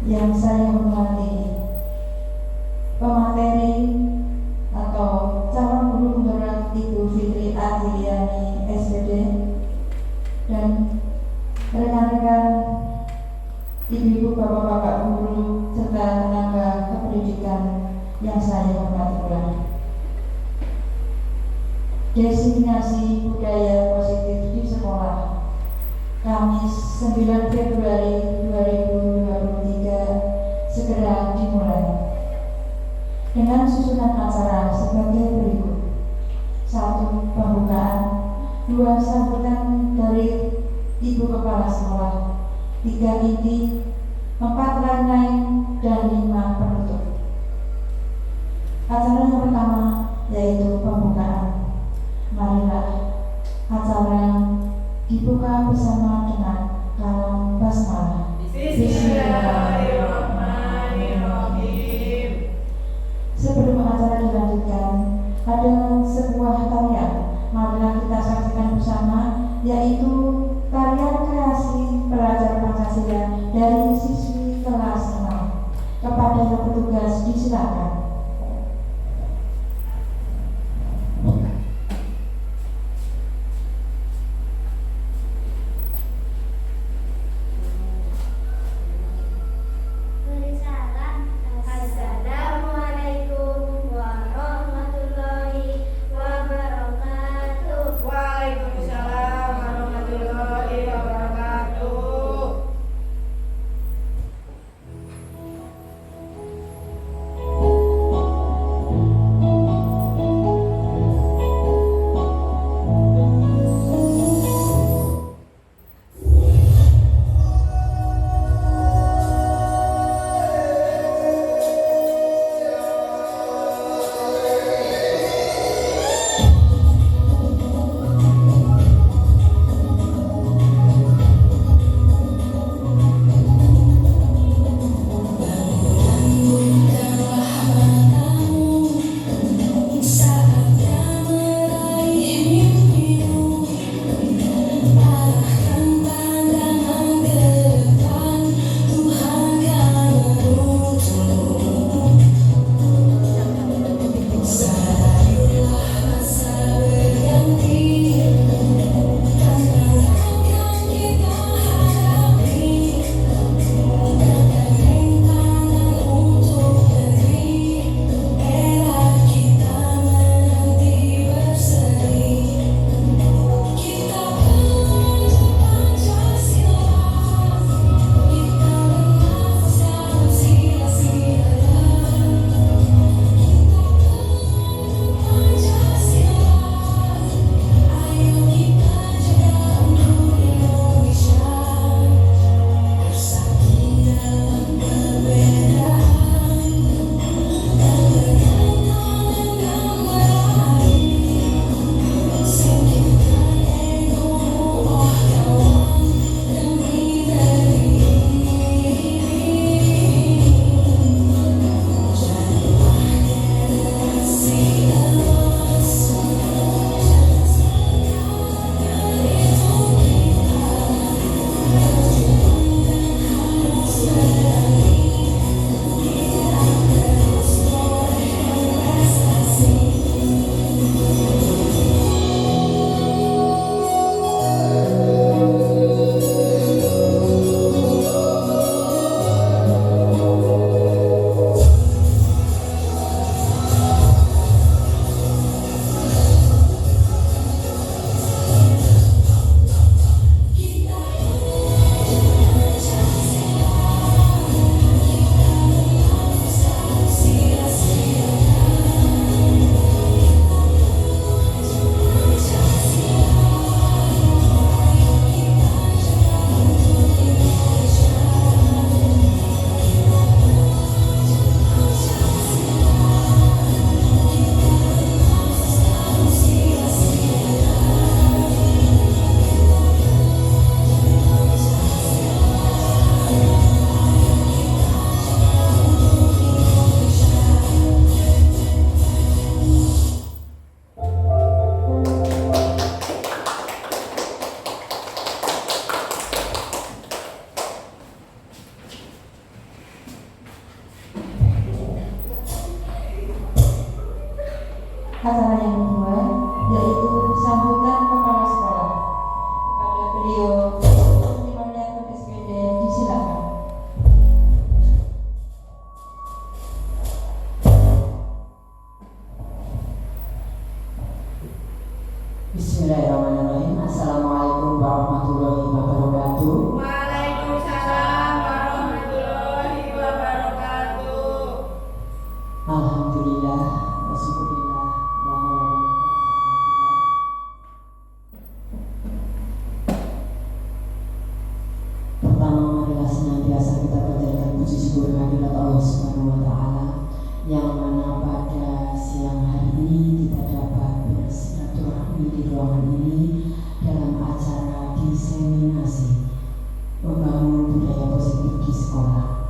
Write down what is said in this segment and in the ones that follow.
Yang saya hormati pemateri atau calon guru penggerak Ibu Fitri Adiliani SPD dan rekan-rekan ibu-ibu, bapak-bapak guru serta tenaga kependidikan yang saya hormati pula. Desiminasi budaya positif di sekolah, Kamis 9 Februari 2023 segera dimulai dengan susunan acara sebagai berikut: 1. Pembukaan, 2. Sambutan dari Ibu Kepala Sekolah, 3. inti, 4. lain-lain, dan 5. penutup. Acara yang pertama yaitu pembukaan. Marilah acara dibuka bersama dengan kalam basmalah. Bismillahirrahmanirrahim. Sebelum acara dilanjutkan, ada sebuah tarian. Marilah kita saksikan bersama, yaitu tarian kreasi pelajar Pancasila dari siswi kelas 6. Kepada yang bertugas disilakan. kedua yaitu sambutan kepala sekolah. Kepada beliau Imamnya SPD disilakan. Bismillahirrahmanirrahim. Assalamualaikum warahmatullahi wabarakatuh. Waalaikumsalam warahmatullahi wabarakatuh. Alhamdulillah wa syukurillah la haula wa la quwwata illa billah. Pertama, marilah senantiasa kita panjatkan puji syukur kehadirat Allah Subhanahu wa taala yang mana pada siang hari ini kita dapat bersilaturahmi di ruangan ini dalam acara diseminasi membangun budaya positif di sekolah.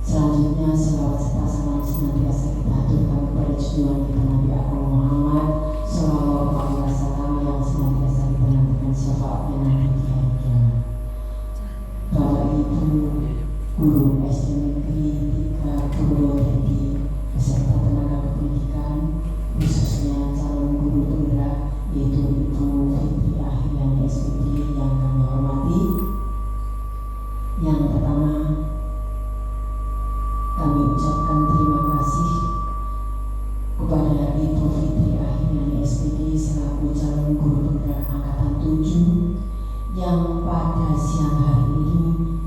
Selanjutnya, selawat serta salam senantiasa kita haturkan kepada junjungan kita Nabi Agung Muhammad Sallallahu Alaihi Wasallam yang senantiasa kita nantikan syafaatnya nanti di hari kiamat. Bapak Ibu guru SD Negeri 3 Purwodadi beserta tenaga kependidikan, khususnya calon guru tunggal yaitu Ibu Fitri Ahyani SPD yang kami hormati. Yang pertama, kami ucapkan terima kasih kepada Ibu Fitri Ahyani SPD selaku calon guru tunggal angkatan 7 yang pada siang hari ini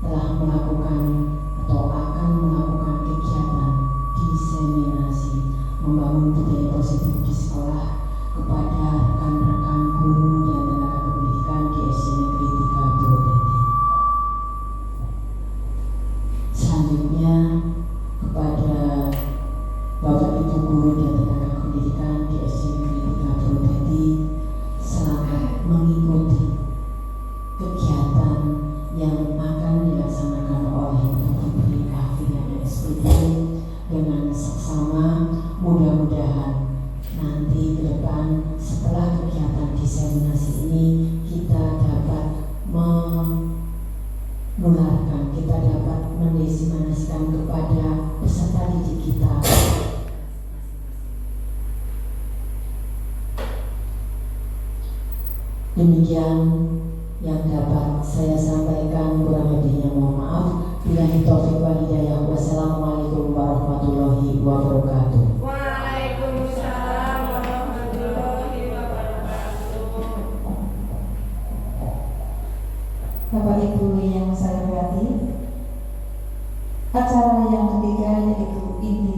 telah melakukan atau akan melakukan kegiatan diseminasi membangun budaya positif di sekolah kepada rekan-rekan guru dan tenaga kependidikan di SD Negeri 3 Purwodadi. Selanjutnya, kepada Bapak Ibu guru dan tenaga kependidikan di SD Negeri 3 Purwodadi, selamat mengikuti kegiatan yang akan dilaksanakan oleh Ibu Fitri Ahyani SPD dengan seksama. Mudah-mudahan nanti ke depan setelah kegiatan diseminasi ini kita dapat menularkan, kita dapat mendiseminasikan kepada peserta didik kita. Demikian yang dapat saya sampaikan, kurang lebihnya mohon maaf. Billahi taufiq wal hidayah. Wassalamualaikum warahmatullahi wabarakatuh. Waalaikumsalam warahmatullahi wabarakatuh. Bapak Ibu yang saya hormati, acara yang ketiga yaitu inti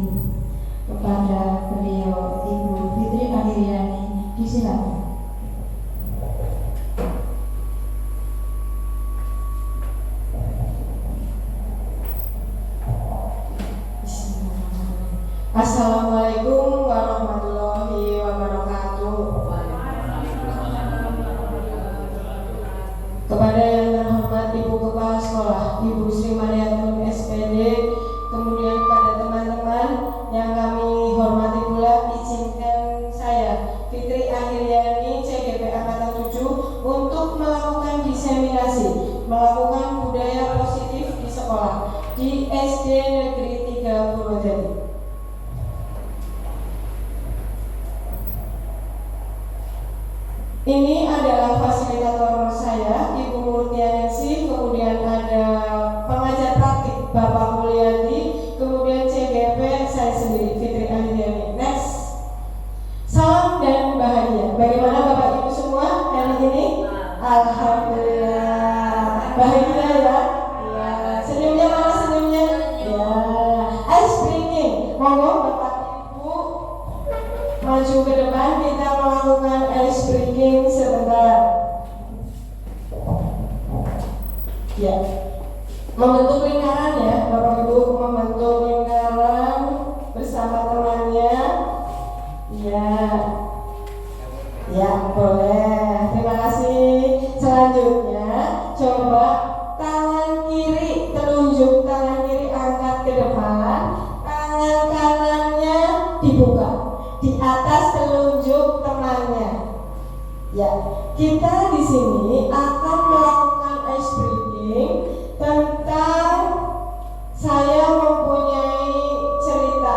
kepada beliau Ibu Fitri Ahyani disilakan. Assalamualaikum warahmatullahi wabarakatuh. Kepada yang terhormat Ibu Kepala Sekolah, Ibu Sri Mariatun SPD, kemudian kepada teman-teman yang kami hormati pula, izinkan saya Fitri Ahyani CGP Angkatan 7 untuk melakukan diseminasi, melakukan budaya positif di sekolah di SD Negeri 3 Purwodadi. Ini adalah fasilitator saya, Ibu Murtianesi, kemudian ada pengajar praktik Bapak Mulyadi, kemudian CGP saya sendiri Fitri Ahyani. Next. Salam dan bahagia. Bagaimana Bapak Ibu semua hari ini? Alhamdulillah. Bahagia ya? Ya. Senyumnya mana senyumnya? Ya. Ice breaking. Monggo Bapak Ibu maju ke depan, kita melakukan ice breaking sebentar. Ya, membentuk lingkaran ya, Bapak Ibu membentuk lingkaran bersama temannya. Ya, ya boleh. Terima kasih. Selanjutnya, coba tangan kiri, telunjuk tangan kiri angkat ke depan, tangan kanannya dibuka di atas telunjuk temannya. Ya, kita di sini akan melakukan ice breaking tentang saya mempunyai cerita.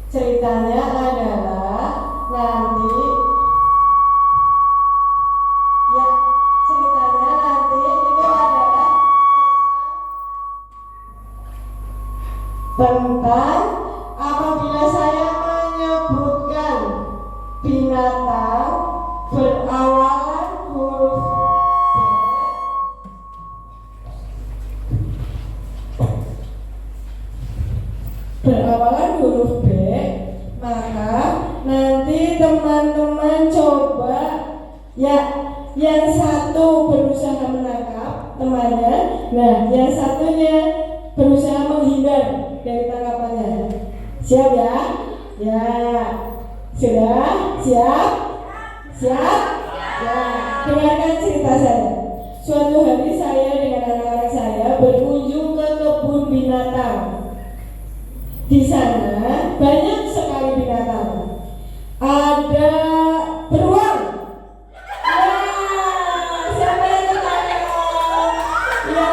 Ceritanya adalah nanti ya ceritanya nanti itu adalah tentang apabila saya menyebutkan binatang berawalan huruf B, maka nanti teman-teman coba ya, yang satu berusaha menangkap temannya, nah yang satunya berusaha menghindar dari tangkapannya. Siap ya? Ya, sudah? Siap? Siap? Ya, dengarkan cerita saya. Suatu hari saya dengan anak-anak saya berkunjung ke kebun binatang. Di sana banyak sekali binatang. Ada beruang. Ya, siapa yang tertangkap? Ya,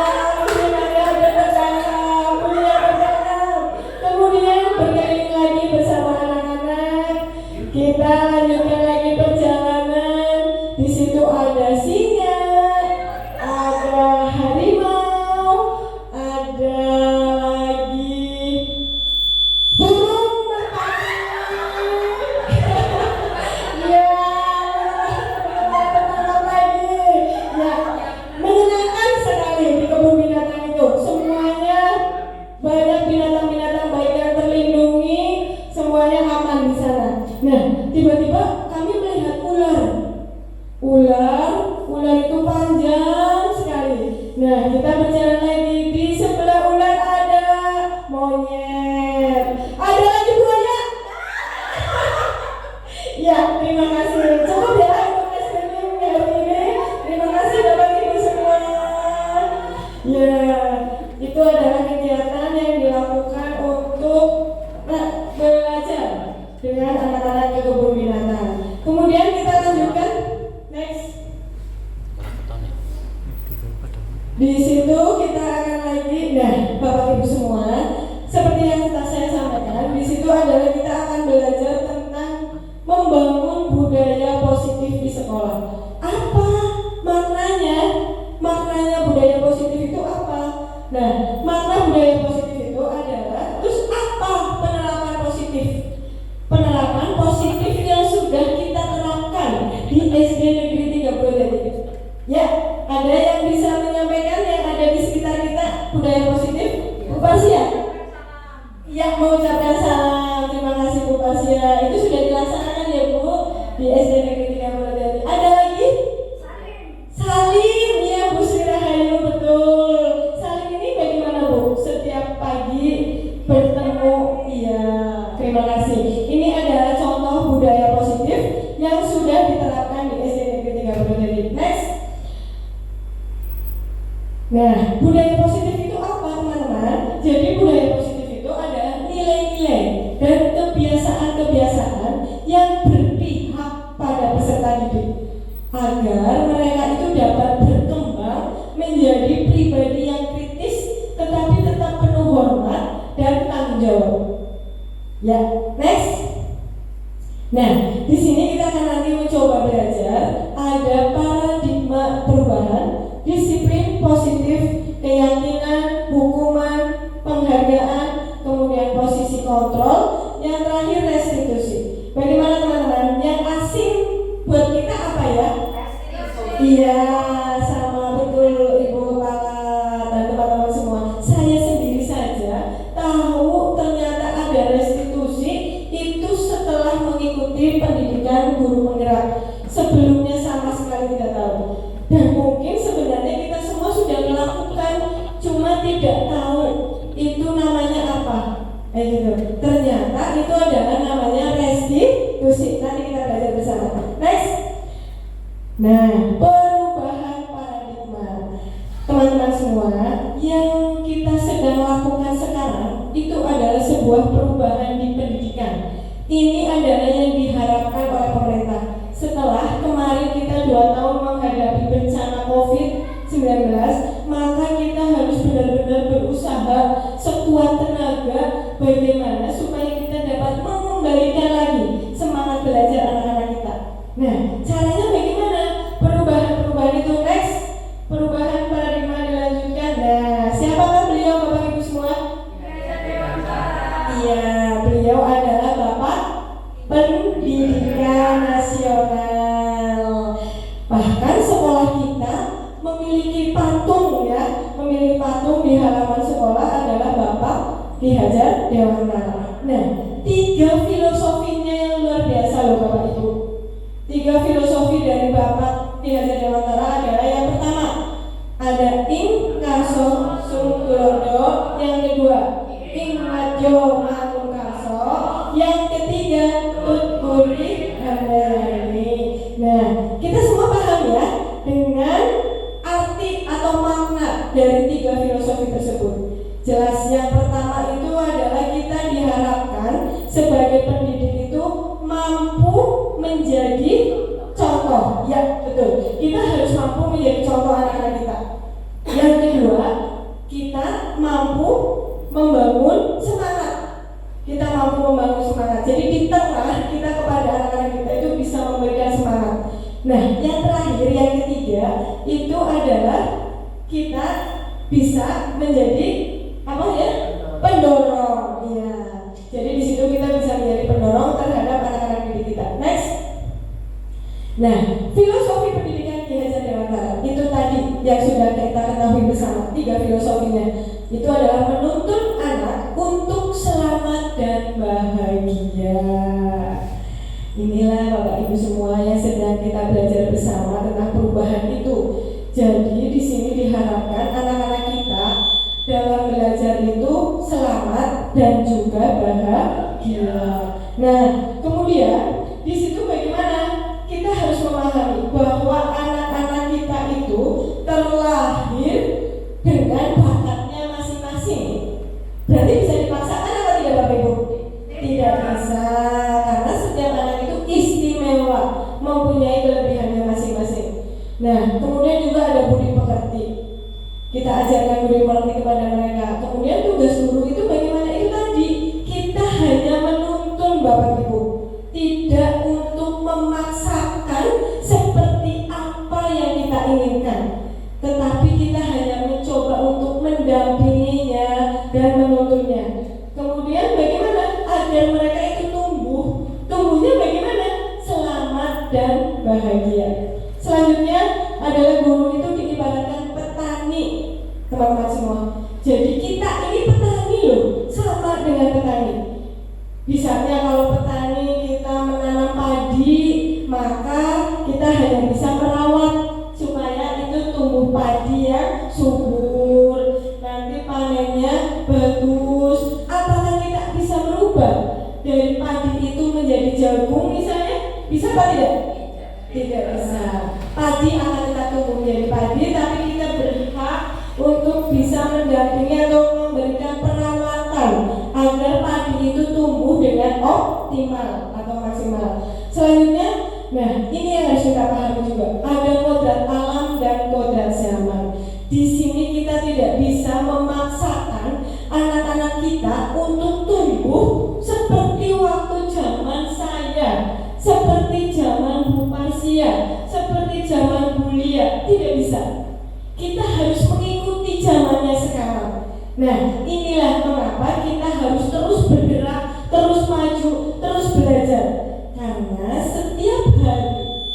ada tertangkap, punya tertangkap. Kemudian berkeliling lagi bersama anak-anak. Kita lanjutkan lagi perjalanan. Di situ ada singa, ada harimau, ada burung merpati. Ya, tertangkap lagi. Ya, menyenangkan sekali di kebun binatang itu. Semuanya banyak binatang-binatang baik yang terlindungi, semuanya aman di sana. Nah, tiba-tiba kami melihat ular. Ular itu panjang sekali. Nah, kita berjalan lagi. Di sebelah ular ada monyet. Ada lagi buaya. Ya, terima kasih. Cukup ya informasi hari ini. Terima kasih Bapak Ibu semua. Ya, itu adalah kegiatan yang dilakukan untuk belajar dengan anak-anak ke kebun binatang. Kemudian kita lanjutkan. Next. Di situ kita akan lagi, nah Bapak Ibu semua, seperti yang saya sampaikan, di situ adalah kita akan belajar tentang membangun budaya positif di sekolah. Apa maknanya? Maknanya budaya positif itu apa? Nah, makna budaya positif itu adalah, terus apa penerapan positif? Penerapan positif yang sudah kita terapkan di SD Negeri 3 Proyek. Ya, ada yang bisa menyampaikan yang ada di sekitar kita budaya positif? Bu Pasya? Ya, mengucapkan salam. Terima kasih Bu Pasya. Itu sudah dilaksanakan ya Bu di SD Negeri 3 Proyek. Ada lagi? Salim, ya Bu Sri Rahayu, betul. Salim ini bagaimana Bu? Setiap pagi bertemu, iya. Terima kasih. Ini adalah contoh budaya positif yang sudah diterapkan di SD Negeri 3 Proyek. Next. Nah, budaya positif itu apa teman-teman? Jadi budaya positif itu adalah nilai-nilai dan kebiasaan-kebiasaan yang berpihak pada peserta didik agar mereka itu dapat berkembang menjadi pribadi yang kritis tetapi tetap penuh hormat dan tanggung jawab. Ya, next. Nah, di sini kita akan nanti mencoba belajar ada paradigma perubahan, disiplin positif, keyakinan, hukuman, penghargaan, kemudian posisi kontrol, yang terakhir restitusi. Bagaimana teman-teman? Yang asing buat kita apa ya? Iya, sama betul Ibu Kepala dan teman-teman semua. Saya sendiri saja tahu ternyata ada restitusi itu setelah mengikuti pendidikan guru penggerak. Sebelumnya sama sekali tidak tahu. Dan mungkin sebenarnya kita semua sudah melakukan, cuma tidak tahu itu namanya apa. Gitu. Ternyata itu adalah namanya restitusi. Nanti kita belajar bersama. Next. Nah, perubahan paradigma. Teman-teman semua, yang kita sedang lakukan sekarang itu adalah sebuah perubahan di pendidikan. Ini adalah yang diharapkan oleh pemerintah. Setelah kemarin kita 2 tahun menghadapi bencana COVID-19, maka kita harus benar-benar berusaha sekuat tenaga bagaimana supaya kita dapat mengembalikan lagi Nah, caranya bagaimana? Perubahan-perubahan itu next. Perubahan paradigma dilanjutkan. Nah, siapakah beliau Bapak Ibu semua? Iya, beliau adalah Bapak Pendidikan Nasional. Bahkan sekolah kita memiliki patung ya, memiliki patung di halaman sekolah adalah Bapak Ki Hajar Dewantara. Nah, 3 filosofinya yang luar biasa loh Bapak Ibu. 3 filosofi dari Bapak Ki Hajar Dewantara adalah yang pertama ada ing karso sum tulodo, yang kedua ing majo mangun karso, yang ketiga tut buri handayani. Nah, kita semua paham ya dengan arti atau makna dari 3 filosofi tersebut. Jelas yang pertama itu adalah kita diharapkan sebagai pendidik itu mampu menjadi contoh. Ya, betul. Kita harus mampu menjadi contoh anak-anak kita. Yang kedua, kita mampu membangun semangat. Kita mampu membangun semangat. Jadi di tengah kita kepada anak-anak kita itu bisa memberikan semangat. Nah, yang terakhir, yang ketiga itu adalah kita bisa menjadi apa ya? Pendorong. Ya. Jadi di situ kita bisa menjadi pendorong terhadap anak-anak didik kita. Next. Nah, filosofi pendidikan Ki Hajar Dewantara itu tadi yang sudah kita ketahui bersama, 3 filosofinya. Itu adalah menuntun anak untuk selamat dan bahagia. Inilah Bapak Ibu semua yang sedang kita belajar bersama tentang perubahan itu. Jadi di sini diharapkan anak-anak kita dalam belajar itu selamat dan juga bahagia. Nah, kemudian di situ bagaimana? Kita harus memahami bahwa anak-anak kita itu terlahir dengan bakatnya masing-masing. Berarti bisa dipaksakan apa tidak Bapak Ibu? Tidak bisa, karena setiap anak itu istimewa, mempunyai kelebihannya masing-masing. Nah, kemudian juga ada budi pekerti. Kita ajarkan budi pekerti kepada mereka. Kemudian tugas guru itu bagaimana? Itu tadi kita hanya menuntun Bapak Ibu, tidak untuk memaksakan seperti apa yang kita inginkan, tetapi kita hanya mencoba untuk mendampinginya dan menuntunnya. Kemudian bagaimana agar mereka itu tumbuhnya bagaimana? Selamat dan bahagia. Selanjutnya adalah guru itu diibaratkan petani, teman-teman semua. Jadi kita ini petani loh, sama dengan petani. Misalnya kalau petani kita menanam padi, maka kita hanya bisa merawat supaya itu tumbuh padi yang subur, nanti panennya bagus. Apakah kita bisa merubah dari padi itu menjadi jagung misalnya? Bisa apa tidak? Tidak bisa. Padi akan tetap tumbuh menjadi padi, tapi kita berhak untuk bisa mendampingi atau memberikan perawatan agar padi itu tumbuh dengan optimal atau maksimal. Selanjutnya, nah ini yang harus kita pahami juga. Ada kodrat alam dan kodrat zaman. Di sini kita tidak bisa memaksakan anak-anak kita untuk tumbuh seperti waktu zaman saya, seperti zaman Bu Parsia, seperti zaman Bu Lia. Tidak bisa. Kita harus mengikuti zamannya sekarang. Nah, inilah mengapa kita harus terus bergerak, terus maju, terus belajar. Karena setiap hari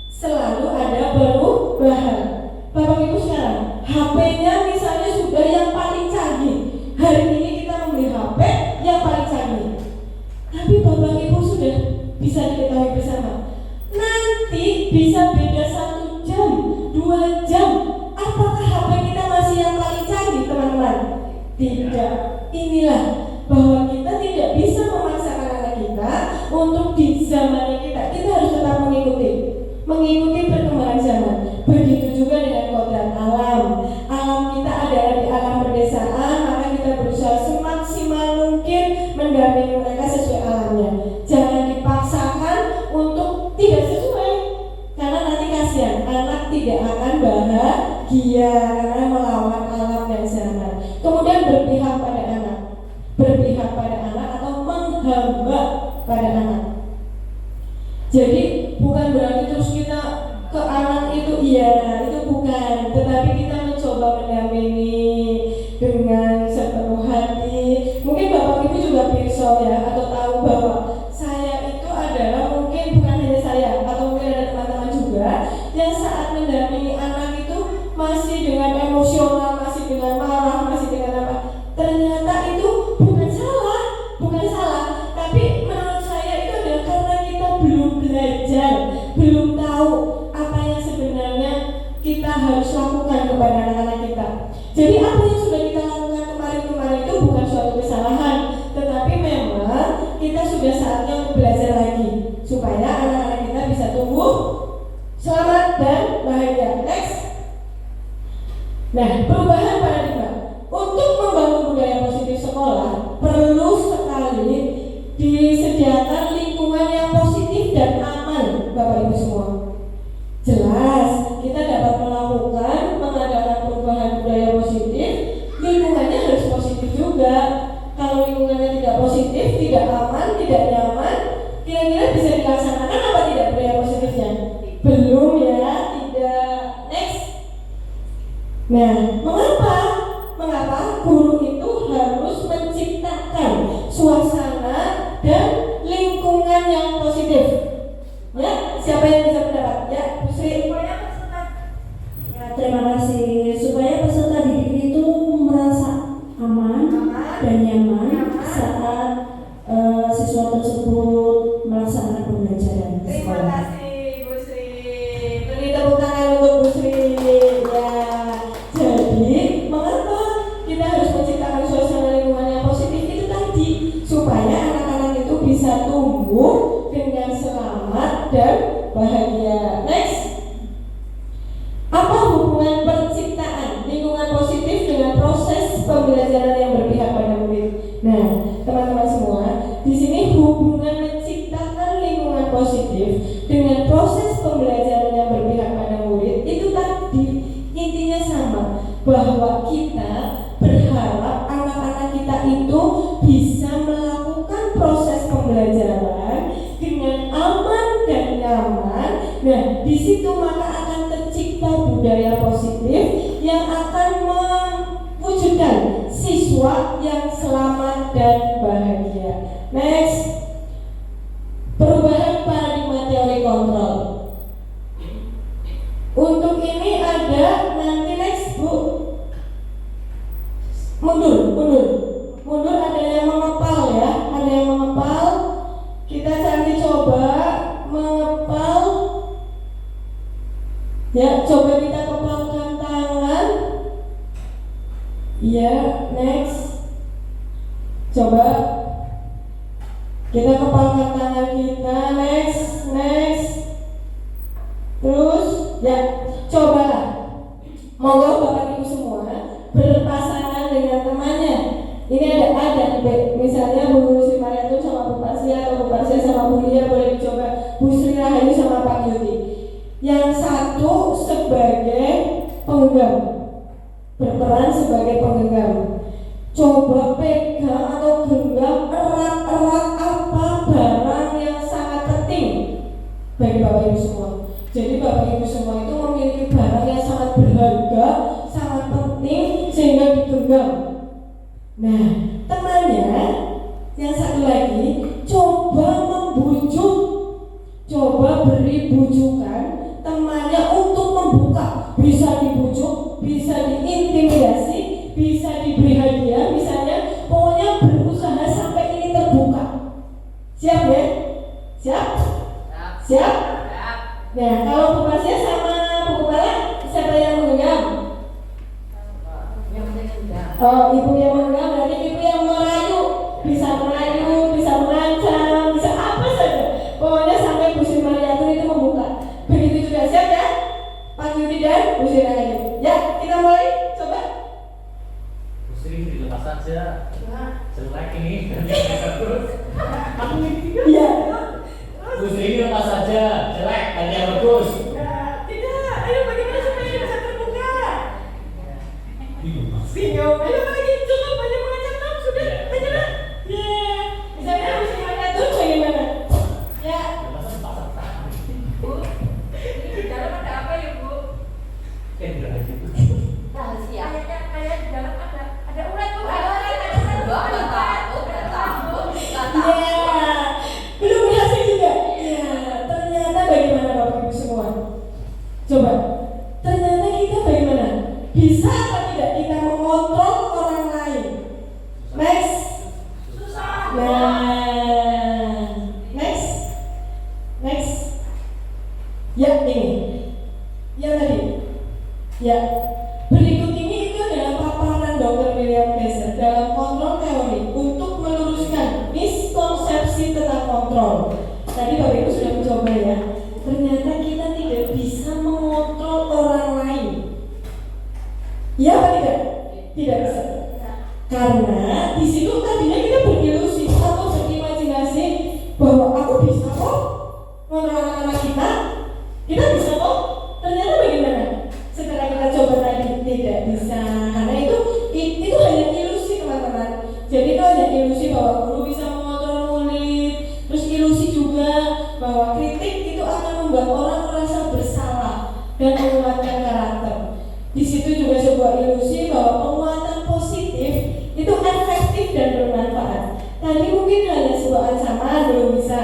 selalu ada perubahan. Bapak Ibu sekarang, HP-nya misalnya sudah yang paling canggih. Hari ini kita membeli HP yang paling canggih. Tapi Bapak Ibu sudah bisa diketahui bersama, nanti bisa beda 1 jam, 2 jam. Apakah HP kita masih yang paling canggih, teman-teman? Tidak. Inilah bahwa kita tidak bisa memaksakan anak kita untuk di zamannya kita. Kita harus tetap mengikuti perkembangan zaman. Begitu juga dengan kodrat alam. Alam kita adalah di alam perdesaan, maka kita berusaha semaksimal mungkin mendampingi mereka sesuai alamnya. Jangan dipaksakan untuk tidak sesuai, karena nanti kasihan anak tidak akan bahagia karena melawan alam dan zaman. Kemudian berpihak pada anak atau menghamba pada anak. Jadi bukan berarti terus kita ke anak itu, iya itu bukan, tetapi kita mencoba mendampingi dengan sepenuh hati. Mungkin Bapak Ibu juga pirsa ya, atau tahu bahwa saya itu adalah, mungkin bukan hanya saya, atau mungkin ada teman-teman juga yang saat mendampingi anak itu masih dengan emosional, masih dengan marah, masih dengan apa. Ternyata itu bukan salah, tapi menurut saya itu adalah karena kita belum belajar, belum tahu apa yang sebenarnya kita harus lakukan kepada anak-anak kita. Jadi apa yang sudah kita lakukan kemarin itu bukan suatu kesalahan, tetapi memang kita sudah saatnya untuk belajar lagi supaya anak-anak kita bisa tumbuh selamat dan bahagia. Next. Nah, perubahan paradigma untuk membangun budaya positif sekolah perlu sekali disediakan lingkungan yang positif dan aman, Bapak Ibu semua. Jelas, kita dapat mengadakan perubahan budaya positif, lingkungannya harus positif juga. Kalau lingkungannya tidak positif, tidak aman, tidak nyaman, kira-kira bisa dilaksanakan apa tidak budaya positifnya? Belum ya, tidak. Next. Nah, mengapa guru itu harus menciptakan suasana dan lingkungan yang positif? Ya, siapa yang bisa mendapat? Ya, Bu Sri. Ya, terima kasih. Supaya peserta didik itu merasa aman dan nyaman saat siswa tersebut melaksanakan pembelajaran di Terima sekolah. kasih Bu Sri. Beri tepuk tangan untuk Bu Sri. Ya, jadi mengapa kita harus menciptakan suasana lingkungan yang positif itu tadi, supaya anak-anak itu bisa tumbuh dengan selamat dan bahagia. Next. Apa hubungan penciptaan lingkungan positif dengan proses pembelajaran yang berpihak pada murid? Nah, teman-teman semua, di sini hubungan menciptakan lingkungan positif dengan proses pembelajaran yang berpihak pada murid itu tadi intinya sama, bahwa kita berharap anak-anak kita itu bisa melakukan proses pembelajaran dengan aman dan nyaman. Nah, di situ maka akan tercipta budaya positif yang akan mewujudkan siswa yang selamat dan bahagia. Next. Perubahan paradigma teori kontrol. Untuk ini ada nanti next Bu. Mundur ada yang mengepal ya, ada yang mengepal. Kita nanti coba mengepal. Ya, coba kita kepalkan tangan. Ya, next. Coba kita kepalkan tangan kita. Next. Terus, ya, cobalah. Monggo Bapak Ibu semua berpasangan dengan temannya. Ini ada misalnya Bu Sri Mariatun sama Bu Pasya, atau Bu Pasya sama Bu Lia, boleh dicoba Bu Sri Rahayu sama Pak Yuti. Yang satu sebagai penggenggam, berperan sebagai penggenggam. Coba pegang atau genggam erat-erat apa barang yang sangat penting bagi Bapak Ibu semua. Jadi Bapak Ibu semua itu memiliki barang yang sangat berharga, sangat penting sehingga digenggam. Nah, temannya yang satu lagi coba membujuk, coba beri bujukan temannya untuk membuka. Bisa dibujuk, bisa diintimidasi, bisa diberi hadiah, misalnya pokoknya berusaha sampai ini terbuka. Siap ya? Siap? Nah, kalau Bu Pasya sama Bu Kepala, siapa yang menggenggam? Oh, Ibu yang menggenggam, berarti Ibu yang merayu, bisa mengancam, bisa apa saja. Pokoknya sampai Bu Sri Mariatun itu membuka. Begitu juga, siap ya? Pak Yudi dan Bu Sri Rahayu. Ya, kita mulai, coba. Bu Sri dilepas saja. Jelek ini. Aku ini. Iya. Bu Sri lepas saja. Jelek, ada yang bagus. Tidak, ayo bagaimana supaya bisa terbuka? Bingung. Ayo lagi, coba tadi Bapak Ibu sudah mencoba ya. Ternyata kita tidak bisa mengontrol orang lain. Iya apa tidak? Tidak bisa. Karena di situ tadinya kita berilusi atau berimajinasi bahwa aku bisa kok mengontrol anak-anak kita. Kita bisa kok. Ternyata bagaimana? Setelah kita coba tadi tidak bisa. Karena itu hanya ilusi teman-teman. Jadi itu hanya ilusi bahwa guru bisa mengontrol murid. Terus ilusi juga bahwa kritik itu akan membuat orang merasa bersalah dan menguatkan karakter. Di situ juga sebuah ilusi bahwa penguatan positif itu efektif dan bermanfaat. Tadi mungkin hanya sebuah ancaman belum bisa,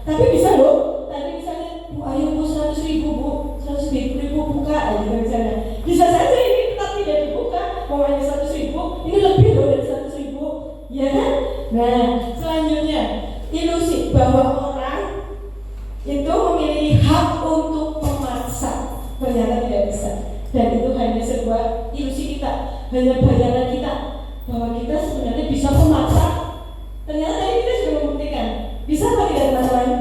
tapi bisa loh. Tadi misalnya Bu Ayu 100.000 Bu, 100.000 buka gitu misalnya. Bisa saja ini tetap tidak dibuka, mau hanya 100.000, ini lebih loh dari 100.000, ya kan? Nah, selanjutnya ilusi bahwa orang itu memiliki hak untuk memaksa, ternyata tidak bisa. Dan itu hanya sebuah ilusi kita, hanya bayangan kita bahwa kita sebenarnya bisa memaksa. Ternyata tadi kita sudah membuktikan. Bisa apa tidak teman-teman?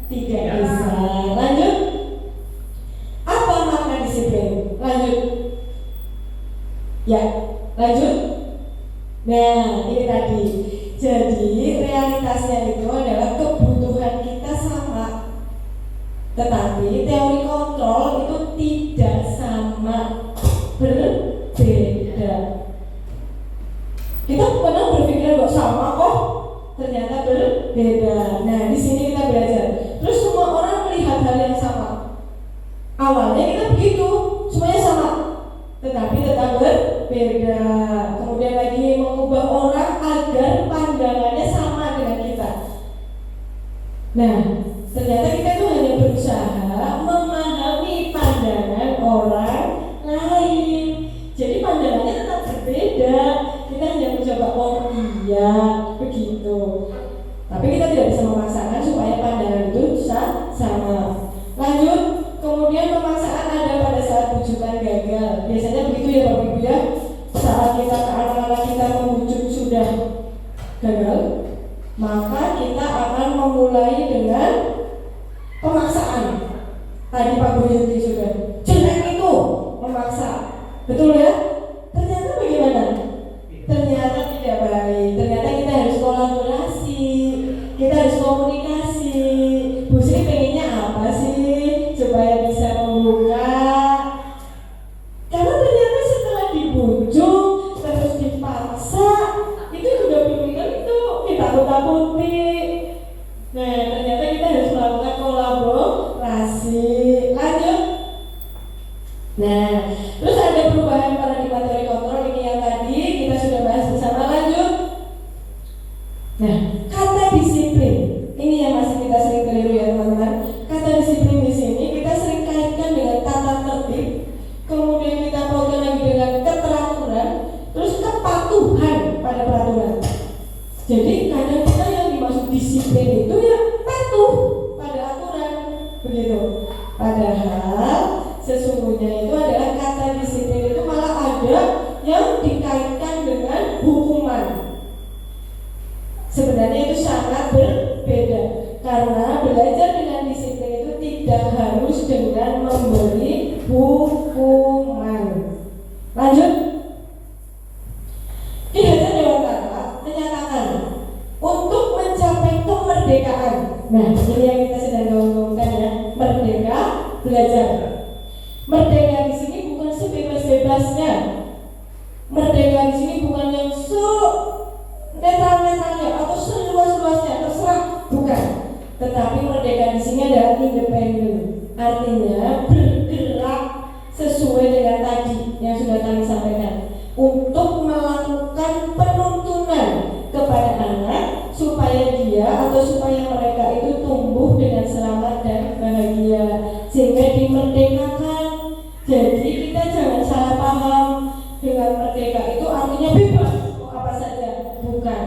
Tidak bisa. Lanjut. Apa makna disiplin? Lanjut. Ya, lanjut. Nah, ini tadi. Jadi realitasnya itu adalah kebutuhan kita sama, tetapi teori kontrol itu tidak sama, berbeda. Kita pernah berpikir kok sama kok, ternyata berbeda. Nah, di sini kita belajar. Terus semua orang melihat hal yang sama. Awalnya kita begitu, semuanya sama, tetapi tetap berbeda. Kemudian lagi mengubah orang agar pandangannya sama dengan kita. Nah, ternyata kita itu hanya berusaha memahami pandangan orang lain. Jadi pandangannya tetap berbeda. Kita hanya mencoba, oh iya begitu. Tapi kita tidak bisa memaksakan supaya pandangan itu sama. Lanjut, kemudian pemaksaan ada pada saat bujukan gagal. Biasanya begitu ya Bapak Ibu ya. Saat kita ke anak-anak kita membujuk sudah gagal, maka kita akan memulai dengan pemaksaan. Tadi Pak Guru sudah jelek itu memaksa, betul ya? Ternyata bagaimana? Ternyata tidak baik. Ternyata kita harus kolaborasi, kita harus komunikasi. Bu Sri pengennya apa sih supaya bisa membuka? Karena ternyata setelah dibujuk terus dipaksa, itu sudah belum tentu kita takut-takuti. Nah, ternyata kita harus melakukan kolaborasi. Lanjut. Nah, terus ada perubahan paradigma teori kontrol ini yang tadi kita sudah bahas bersama. Lanjut. Nah, kata disiplin ini yang masih kita sering keliru ya teman-teman. Kata disiplin di sini kita sering kaitkan dengan tata tertib, kemudian kita pautkan lagi dengan keteraturan, terus kepatuhan pada peraturan. Jadi kadang kita yang dimaksud disiplin itu ya patuh pada aturan, begitu. Padahal sesungguhnya itu adalah kata disiplin itu malah ada yang dikaitkan dengan hukuman. Sebenarnya itu sangat berbeda, karena belajar dengan disiplin itu tidak harus dengan memberi hukuman. Lanjut. Ki Hajar Dewantara menyatakan untuk mencapai kemerdekaan. Nah, ini yang kita sedang gaungkan ya, merdeka belajar. Merdeka di sini bukan sebebas-bebasnya. Merdeka di sini bukan yang netral-netralnya atau seluas-luasnya, terserah, bukan. Tetapi merdeka di sini adalah independen. Artinya bergerak sesuai dengan tadi yang sudah kami sampaikan, untuk melakukan penuntunan kepada anak supaya dia atau supaya mereka itu tumbuh dengan selamat dan bahagia sehingga dimerdekakan. Jadi kita jangan salah paham, dengan merdeka itu artinya bebas mau apa saja, bukan.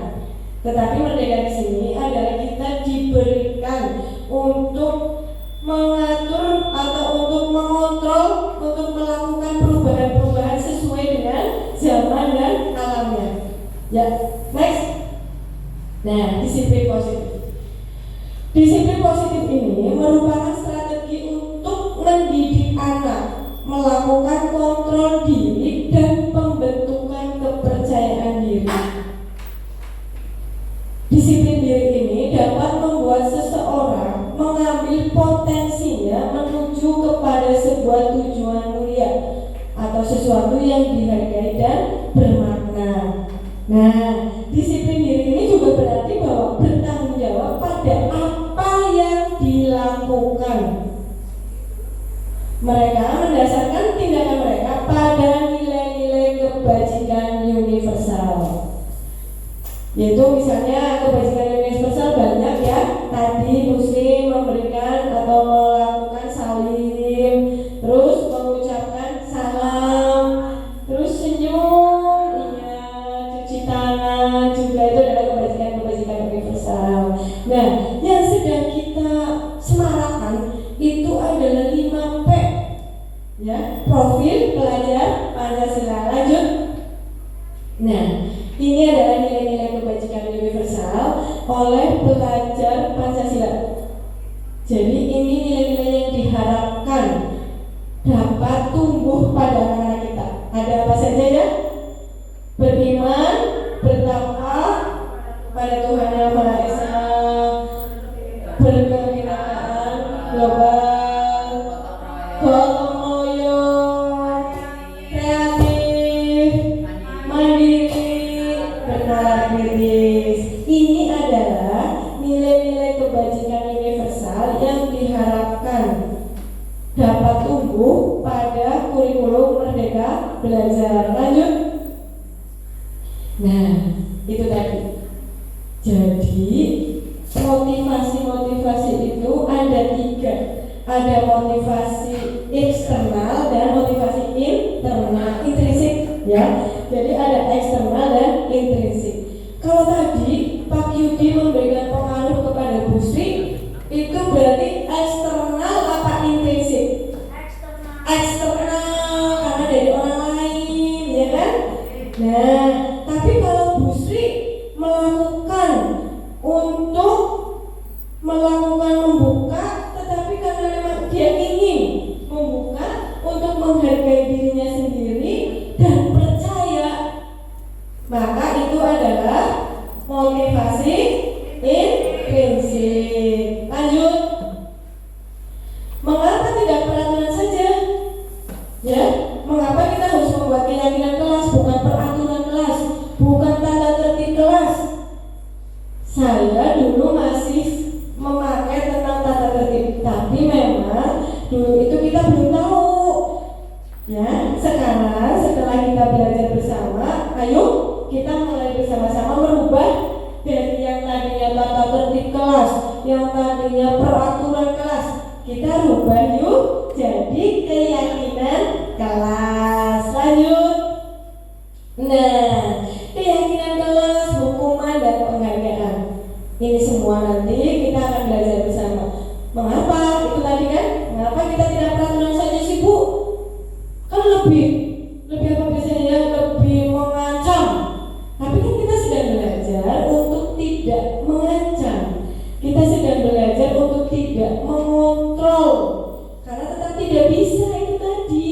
Tetapi merdeka di sini adalah kita diberikan untuk mengatur atau untuk mengontrol, untuk melakukan perubahan-perubahan sesuai dengan zaman dan alamnya. Ya, next. Nah, disiplin positif. Disiplin positif ini merupakan strategi untuk mendidik anak melakukan kontrol diri dan pembentukan kepercayaan diri. Disiplin diri ini dapat membuat seseorang mengambil potensinya menuju kepada sebuah tujuan mulia atau sesuatu yang dihargai dan bermakna. Nah, disiplin diri ini juga berarti bahwa bertanggung jawab pada apa yang dilakukan. Mereka mendasarkan tindakan mereka pada nilai-nilai kebajikan universal. Yaitu misalnya kebajikan universal banyak ya. Tadi Muslim memberikan atau melakukan salim, terus mengucapkan salam, terus senyum, iya, cuci tangan, juga itu adalah kebajikan universal. Nah, yang sedang kita semarakan itu adalah 5P, ya, profil pelajar Pancasila. Lanjut. Nah, ini adalah nilai-nilai kebajikan universal oleh pelajar Pancasila. Jadi ini nilai-nilai yang diharapkan dapat tumbuh pada anak-anak kita. Ada apa saja ya? Beriman, bertakwa pada Tuhan Yang Maha Esa, berkehinaan global, gotong royong, kreatif, mandiri, bernalar kritis. Ini adalah nilai-nilai kebajikan universal yang diharapkan dapat tumbuh pada kurikulum Merdeka Belajar. Lanjut. Nah, itu tadi. Jadi motivasi itu ada 3. Ada motivasi eksternal dan motivasi internal, intrinsik ya. Jadi ada eksternal dan intrinsik. Kalau tadi Pak Yudi memberikan pengaruh kepada Bu Sri, itu berarti eksternal apa intrinsik? Eksternal, karena dari orang lain, ya kan? Nah, tapi kalau Bu Sri melakukan untuk melakukan membuka, tetapi karena memang dia ingin membuka untuk menghargai dirinya sendiri dan percaya, maka itu adalah motivasi intrinsik. Lanjut. Mengapa tidak peraturan saja? Ya, mengapa kita harus membuat keyakinan kelas, bukan peraturan kelas, bukan tata tertib kelas? Saya dulu masih memakai tentang tata tertib, tapi memang dulu itu kita belum tahu. Ya, sekarang setelah kita belajar bersama, ayo kita mulai bersama-sama merubah dari yang tadinya tata tertib kelas, yang tadinya peraturan kelas, kita rubah yuk jadi keyakinan kelas. Lanjut. Nah, keyakinan kelas, hukuman dan penghargaan. Ini semua nanti kita akan belajar bersama. Mengapa? Itu tadi kan, mengapa kita tidak peraturan saja sih Bu? Kan lebih apa biasanya ya, lebih mengancam. Tapi kan kita sedang belajar untuk tidak mengancam. Kita sedang belajar untuk tidak mengontrol. Karena tetap tidak bisa itu tadi.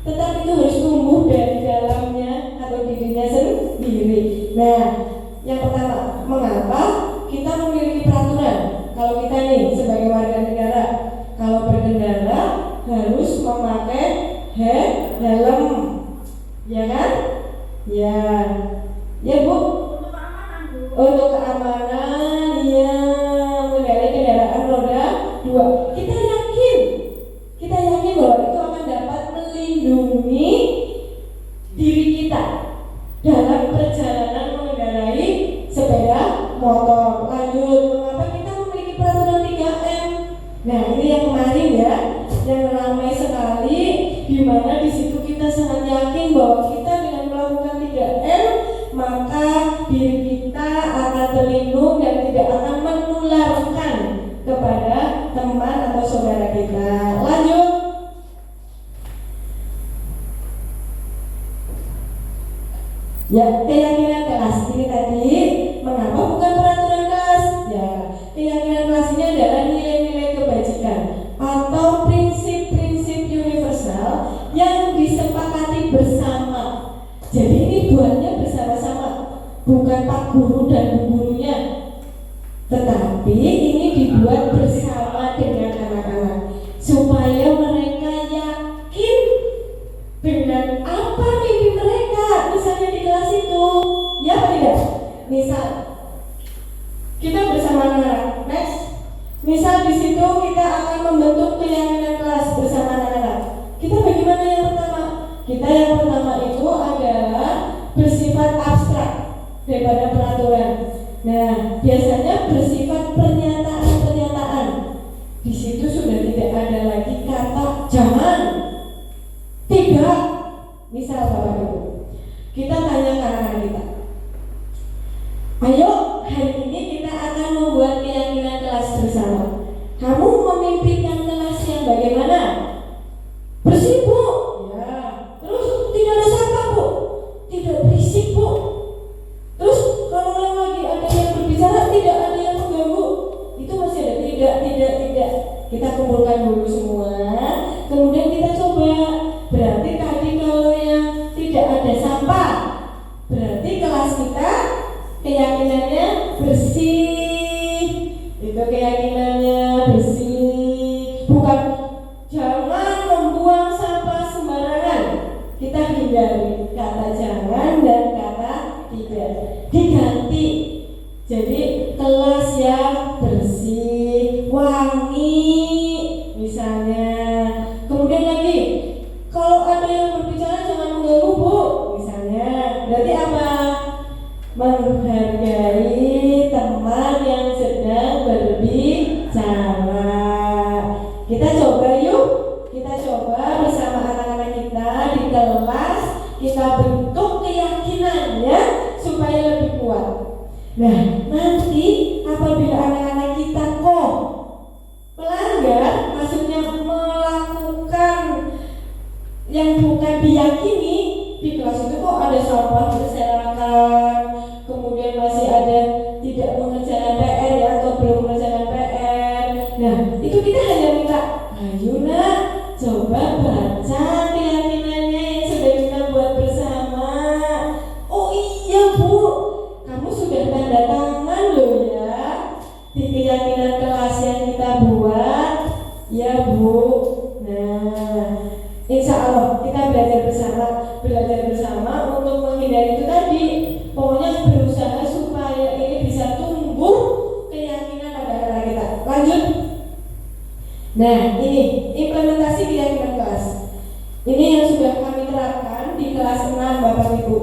Tetap itu harus tumbuh dari dalamnya atau dirinya sendiri. Nah, yang pertama, mengapa kita memiliki peraturan? Kalau kita nih sebagai warga negara, kalau berkendara harus memakai helm, ya kan? Ya Bu. Untuk keamanan, ya, mengendarai kendaraan roda 2. Kita yakin bahwa itu akan dapat melindungi diri kita dalam perjalanan mengendarai sepeda motor. Lanjut, mengapa kita memiliki peraturan 3M? Nah, ini yang kemarin ya, yang ramai sekali, di mana di situ kita sangat yakin bahwa kita dengan melakukan 3M, maka diri kita akan terlindung dan tidak akan menularkan kepada teman atau saudara kita. Lanjut. Ya, keyakinan kelas ini tadi, mengapa bukan peraturan kelas? Ya, keyakinan kelas ini bukan Pak Guru dan Bu Gurunya, tetapi ini dibuat bersama dengan anak-anak supaya mereka yakin dengan apa mimpi mereka, misalnya di kelas itu, ya apa tidak? Misal kita bersama anak-anak, next. Misal di situ kita akan membentuk keyakinan kelas bersama anak-anak. Kita bagaimana yang pertama? Kita yang pertama itu adalah bersifat abstrak daripada peraturan. Nah, biasanya bersifat pernyataan-pernyataan. Di situ sudah tidak ada lagi kata jangan, tidak. Misal Bapak Ibu, kita tanya ke anak-anak kita, ayo hari ini kita akan membuat keyakinan kelas bersama. Kamu memimpikan kelas yang bagaimana? Bersih Bu. Ya. Terus tidak ada sampah Bu. Tidak berisik Bu. Terus kalau lagi ada yang berbicara tidak ada yang mengganggu. Itu masih ada tidak. Kita kumpulkan dulu semua. Kemudian kita coba. Berarti tadi kalau yang tidak ada sampah, berarti kelas kita keyakinannya bersih. Itu keyakinannya bersih. Bukan jangan membuang sampah sembarangan. Kita hindari kata jangan dan kata tidak. Diganti. Jadi kelas yang bersih, wangi misalnya. Kemudian lagi, kalau ada yang berbicara jangan mengganggu Bu, misalnya. Berarti apa? Menghargai teman yang sedang berbicara. Kita coba yuk, kita coba bersama anak-anak kita di kelas, kita bentuk keyakinannya supaya lebih kuat. Nah, nanti apabila anak-anak kita kok melanggar, maksudnya melakukan yang bukan diyakini, di kelas itu kok ada sampah berserakan, kemudian masih ada tidak mengerjakan PR ya, atau belum mengerjakan PR. Nah, itu kita hanya minta, ayo nak, coba baca keyakinannya yang sudah kita buat bersama. Oh iya Bu, kamu sudah tanda tangan loh ya di keyakinan kelas yang kita buat. Ya Bu. Nah, insya Allah kita belajar bersama untuk menghindari itu tadi. Pokoknya berusaha supaya ini bisa tumbuh keyakinan pada anak kita. Lanjut. Nah, ini implementasi keyakinan kelas. Ini yang sudah kami terapkan di kelas 6 Bapak Ibu.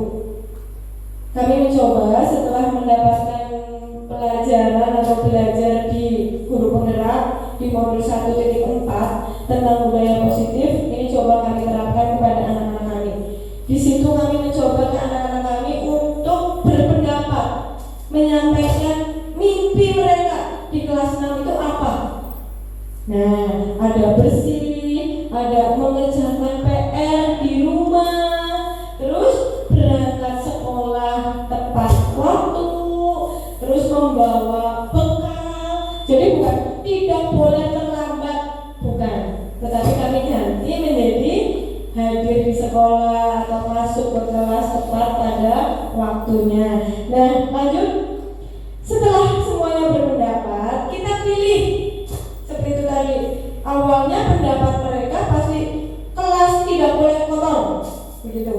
Kami mencoba setelah mendapatkan pelajaran atau belajar di guru penggerak di modul 1.4 tentang budaya positif. Ini coba kami terapkan kepada anak-anak kami. Di situ kami mencoba ke anak-anak kami untuk berpendapat, menyampaikan mimpi mereka di kelas 6 itu apa. Nah, ada bersih, ada mengerjakan PR di rumah, terus berangkat sekolah tepat waktu, terus membawa bekal. Jadi bukan tidak boleh terlambat, bukan, tetapi kami ganti menjadi hadir di sekolah atau masuk ke kelas tepat pada waktunya. Nah, lanjut. Setelah semuanya berpendapat, kita pilih seperti itu tadi. Awalnya pendapat mereka pasti kelas tidak boleh kotor, begitu.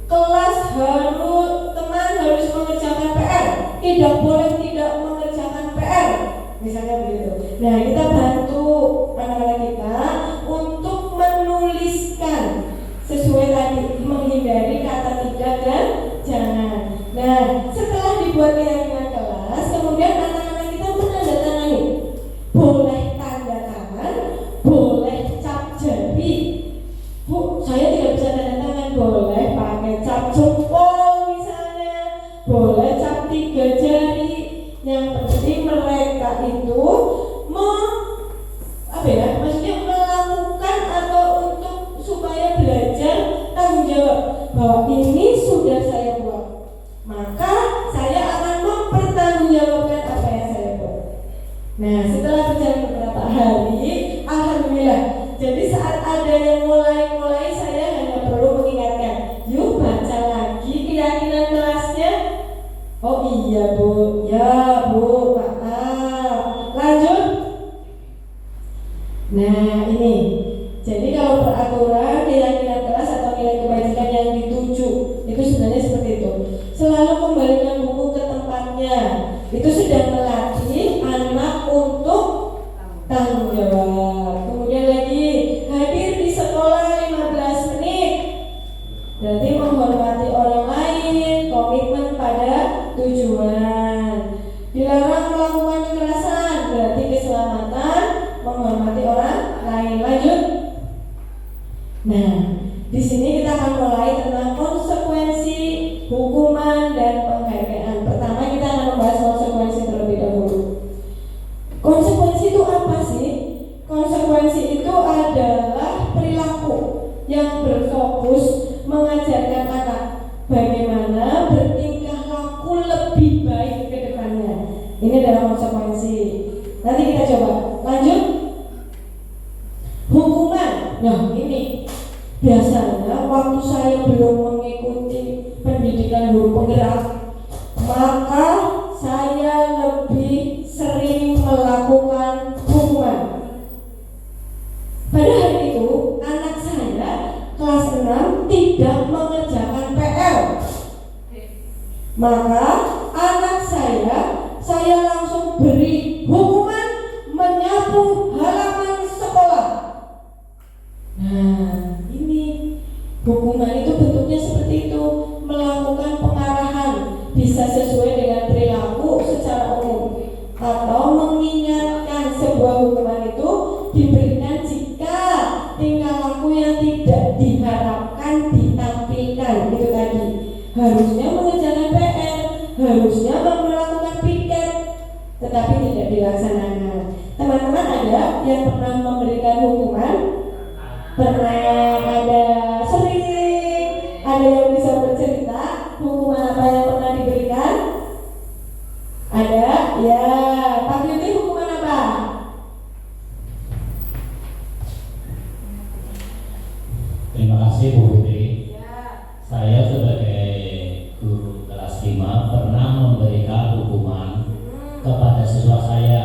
Kelas teman harus mengerjakan PR, tidak boleh tidak mengerjakan PR, misalnya begitu. Nah, kita bantu anak-anak kita untuk menuliskan sesuai tadi, menghindari kata tidak dan jangan. Nah, setelah dibuat keyakinan kelas, kemudian anak-anak kita menandatangani. Boleh tanda tangan, boleh cap jari. Bu, saya tidak bisa tanda tangan. Boleh pakai cap jempol misalnya, boleh cap 3 jari. Yang penting mereka itu maksudnya melakukan atau untuk supaya belajar tanggung jawab bahwa ini sudah saya buat, maka saya akan mempertanggungjawabkan apa yang saya buat. Nah, setelah berjalan beberapa hari, alhamdulillah. Jadi saat ada yang mulai saya hanya perlu mengingatkan, yuk baca lagi keyakinan kelasnya. Nah ini, jadi kalau peraturan keyakinan kelas atau nilai kebajikan yang dituju itu sebenarnya seperti itu. Selalu kembalikan buku ke tempatnya. Itu sudah melatih anak untuk tanggung jawab. Kemudian lagi hadir di sekolah 15 menit. Berarti menghormati orang lain, komitmen pada tujuan. Dilarang melakukan kekerasan, berarti keselamatan, menghormati orang lain. Lanjut. Nah, di sini kita akan mulai tentang konsekuensi, hukuman, dan penghargaan. Pertama kita akan membahas konsekuensi terlebih dahulu. Konsekuensi itu apa sih? Konsekuensi itu adalah perilaku yang berfokus mengajarkan anak bagaimana bertingkah laku lebih baik ke depannya. Ini adalah konsekuensi. Nanti kita coba lanjut. Hukuman. Nah ini biasanya waktu saya belum mengikuti pendidikan guru penggerak, maka saya lebih sering melakukan hukuman. Pada hari itu anak saya kelas 6 tidak mengerjakan PR, maka anak saya langsung beri hukuman menyapu halaman sekolah. Nah ini hukuman itu bentuknya seperti itu, melakukan pengarahan, bisa sesuai dengan perilaku secara umum, atau mengingatkan. Sebuah hukuman itu diberikan jika tingkah laku yang tidak diharapkan ditampilkan. Itu tadi, harusnya mengerjakan PR, harusnya melakukan piket, tetapi tidak dilaksanakan. Teman-teman ada yang pernah memberikan hukuman? Pernah ada, sering. Ada yang bisa bercerita hukuman apa yang pernah diberikan? Ada? Ya, Pak Yuti hukuman apa? Terima kasih Bu Fitri. Ya. Saya sebagai guru kelas 5 pernah memberikan hukuman kepada siswa saya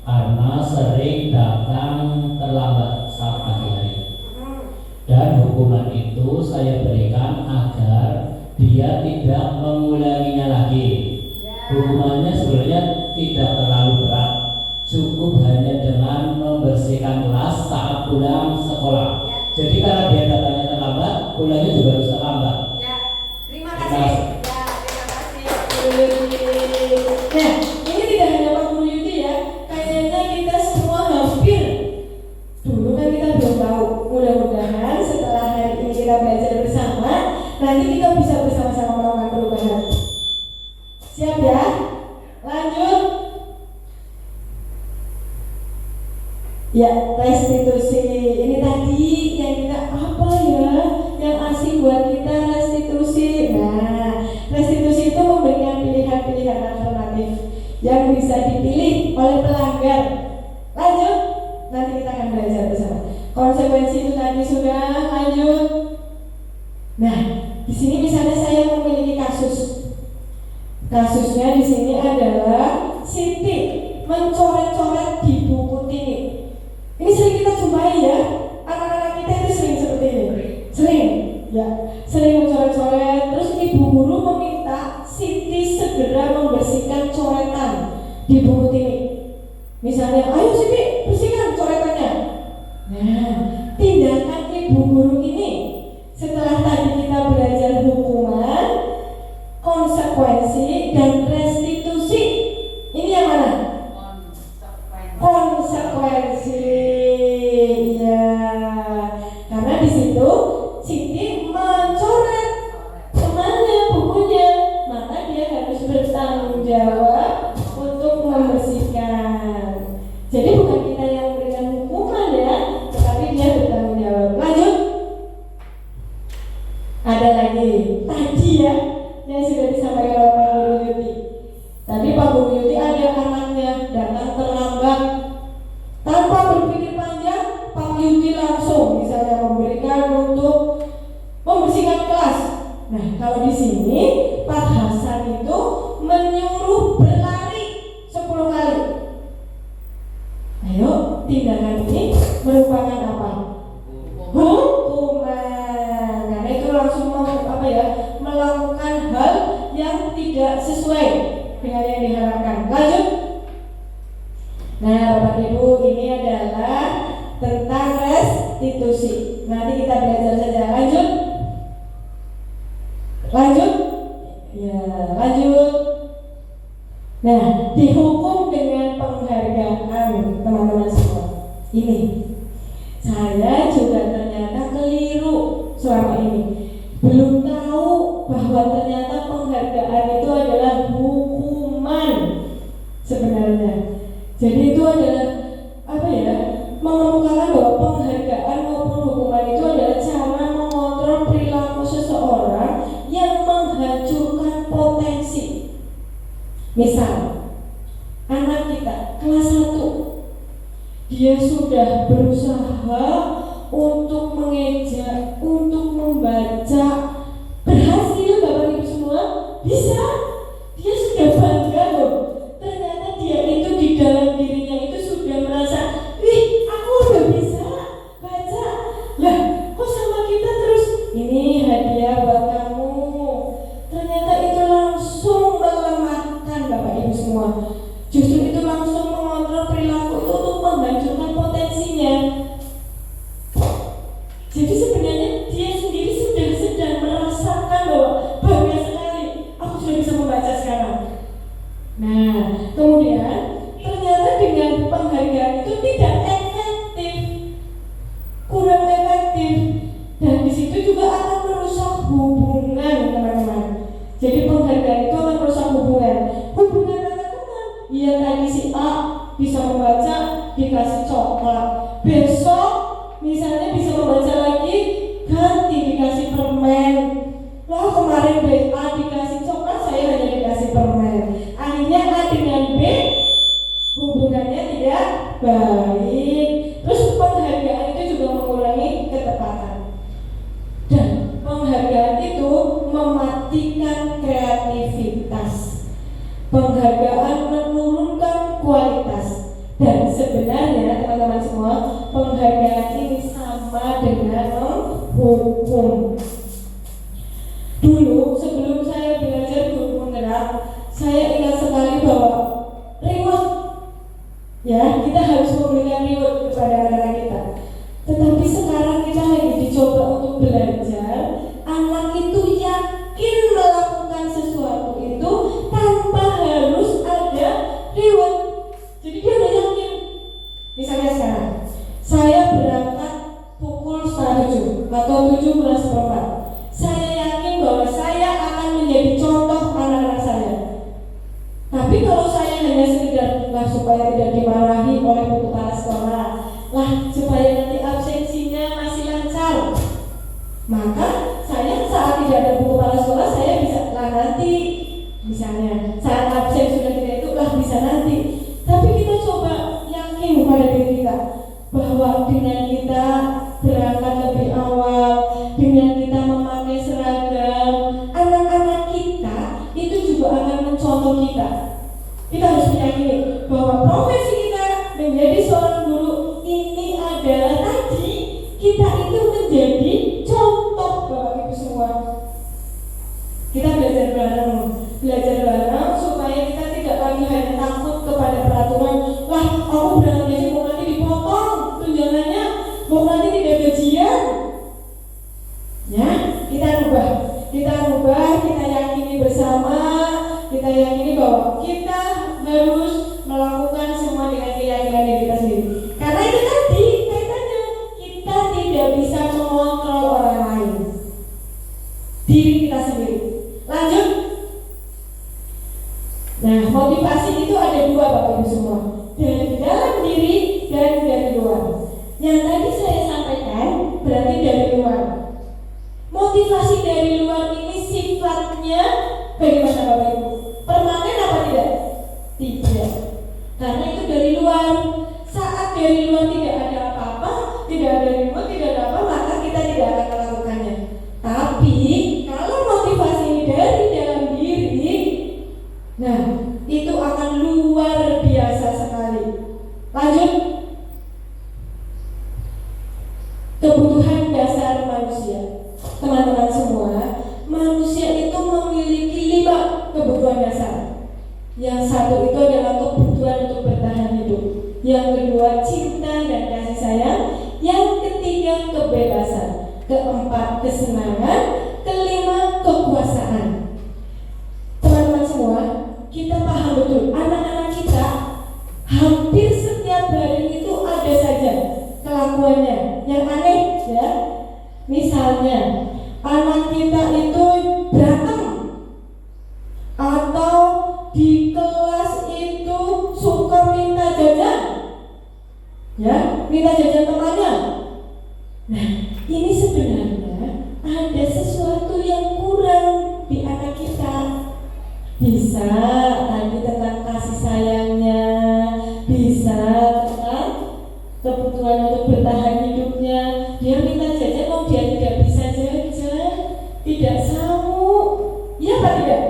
karena sering datang terlambat saat pagi hari. Dan hukuman itu saya berikan agar dia tidak mengulanginya lagi. Hukumannya sebenarnya tidak terlalu berat, cukup hanya dengan membersihkan kelas saat pulang sekolah. Jadi karena dia datangnya terlambat, pulangnya juga harus terlambat. Ya, terima kasih. Ya, terima kasih Guru Yuti. Nah, ini tidak hanya Pak Guru Yuti ya, kayaknya kita semua hampir. Dulu kan kita belum tahu. Mudah-mudahan setelah hari ini kita belajar bersama, nanti kita bisa bersama-sama melakukan perubahan. Siap ya? Lanjut. Ya, restitusi. Ini tadi yang kita apa ya? Yang asing buat kita restitusi. Nah, restitusi itu memberikan pilihan-pilihan alternatif yang bisa dipilih oleh pelanggar. Lanjut. Nanti kita akan belajar bersama. Konsekuensi itu tadi sudah. Lanjut. Nah, di sini misalnya saya memiliki kasus. Kasusnya di sini adalah Siti mencoret-coret di buku tinik. Ini sering kita jumpai ya, anak-anak kita itu sering seperti ini. Sering, ya, sering mencoret-coret. Terus ibu guru meminta Siti segera membersihkan coretan di buku tinik. Misalnya, ayo Siti bersihkan coretannya. Nah, tindakan ibu guru ini setelah tadi kita belajar hukuman, konsekuensi, dan restitusi. Ini yang mana? Konsekuensi. Ya, karena di situ Siti mencoret kemana bukunya, maka dia harus bertanggung jawab untuk membersihkan. Jadi bukan kita yang memberikan hukuman ya, tetapi dia bertanggung jawab. Lanjut. Ada lagi tadi ya yang sudah disampaikan oleh Pak Guru Yuti. Tadi Pak Guru Yuti ada anaknya datang terlambat. Tanpa berpikir panjang, Pak Yuti langsung misalnya memberikan untuk membersihkan kelas. Nah, kalau di sini Pak Hasan itu menyuruh berlari 10 kali. Ayo, tindakan ini merupakan apa? Hukuman. Karena itu langsung melakukan hal yang tidak sesuai dengan yang diharapkan. Lanjut. Nah, Bapak Ibu, ini adalah tentang restitusi. Nanti kita belajar saja. Lanjut. Ya, lanjut. Nah, dihukum dengan penghargaan, teman-teman semua. Ini saya juga ternyata keliru selama ini. Belum tahu bahwa ternyata penghargaan itu adalah hukuman sebenarnya. Jadi itu adalah mengemukakan bahwa penghargaan maupun hukuman itu adalah cara mengontrol perilaku seseorang yang menghancurkan potensi. Misal, anak kita kelas 1, dia sudah berusaha untuk mengeja, untuk membaca, berhasil Bapak Ibu semua, bisa, dia sudah bangga loh. Ternyata dia itu di dalam dirinya itu sudah merasa, wih, aku udah bisa baca. Lah, kok sama kita terus, ini hadiah buat kamu. Ternyata itu langsung melemahkan Bapak Ibu semua. Justru itu langsung mengontrol perilaku itu untuk menghancurkan potensinya. Jadi sebenarnya dia sendiri sudah sedang merasakan bahwa bangga sekali, aku sudah bisa membaca sekarang. Nah, kemudian ternyata dengan penghargaan itu tidak efektif, kurang efektif, dan di situ juga akan merusak hubungan, teman-teman. Jadi penghargaan itu akan merusak hubungan antar teman. Iya, tadi si A bisa membaca, dikasih coklat. Besok misalnya bisa membaca lagi, ganti dikasih permen. Lah kemarin B A dikasih coklat, saya hanya dikasih permen. Akhirnya A dengan B hubungannya tidak baik. Terus penghargaan itu juga mengurangi ketepatan. Dan penghargaan itu mematikan kreativitas. Penghargaan menurunkan kualitas. Dan sebenarnya teman-teman semua, penghargaan ini sama dengan menghukum. Dulu sebelum saya belajar guru penggerak, saya ingat sekali bahwa reward, ya, kita harus memberikan reward kepada anak-anak kita. Tetapi sekarang kita lagi dicoba untuk belajar, anak itu yakin melakukan sesuatu itu tanpa harus ada reward. Jadi dia udah yakin. Misalnya sekarang, saya berangkat pukul 6:30 atau 7:04. Saya yakin bahwa saya akan menjadi contoh anak-anak saya. Tapi kalau saya hanya sekedar supaya tidak dimarahi oleh buku kepala sekolah, supaya nanti absensinya masih lancar, maka saya saat tidak ada buku kepala sekolah saya bisa nanti, misalnya saat absen sudah tidak itu bisa nanti. Tapi kita coba yakin pada diri kita bahwa dengan kita berangkat lebih awal, dengan kita memakai seragam, anak-anak kita itu juga akan mencontoh kita. Kita harus meyakini bahwa profesi kita menjadi seorang guru ini adalah tadi kita itu menjadi contoh Bapak Ibu semua. Kita belajar bareng supaya kita tidak lagi hanya takut kepada peraturan. Aku berangkat gaji mau nanti dipotong tunjangannya, mau nanti tidak gajian. Ya, kita rubah, kita yakini bersama, kita yakini bahwa kita harus melakukan semua dengan keyakinan diri kita sendiri. Karena itu tadi kaitannya, kita tidak bisa mengontrol orang lain, diri kita sendiri. Lanjut. Nah, motivasi itu ada dua Bapak Ibu semua, dari dalam diri dan dari luar. Yang tadi saya sampaikan berarti dari luar. Motivasi dari luar ini sifatnya bagaimana Bapak Ibu? Permanen apa tidak? Tidak. Karena itu dari luar. Saat dari luar tidak ada apa-apa, tidak ada remote, tidak ada apa, maka kita tidak akan melakukannya. Tapi kalau motivasi ini dari dalam diri, nah itu akan luar biasa sekali. Lanjut. kebutuhan dasar manusia. Teman-teman semua, manusia itu memiliki 5 kebutuhan dasar. Yang satu itu adalah kebutuhan untuk bertahan hidup. Yang kedua, cinta dan kasih sayang. Yang ketiga, kebebasan. Keempat, kesenangan. Kelima, kekuasaan. Teman-teman semua, kita paham betul, anak-anak kita hampir setiap hari itu ada saja kelakuannya yang aneh, ya. Misalnya, anak kita itu berantem, atau di kelas itu suka minta jajan, ya, minta jajan temannya. Nah, ini sebenarnya ada sesuatu yang kurang di anak kita. Bisa tadi tentang kasih sayangnya, bisa tentang kebutuhan untuk bertahan hidupnya. Dia minta jajan, dia tidak bisa jajan, tidak sanggup, ya apa tidak?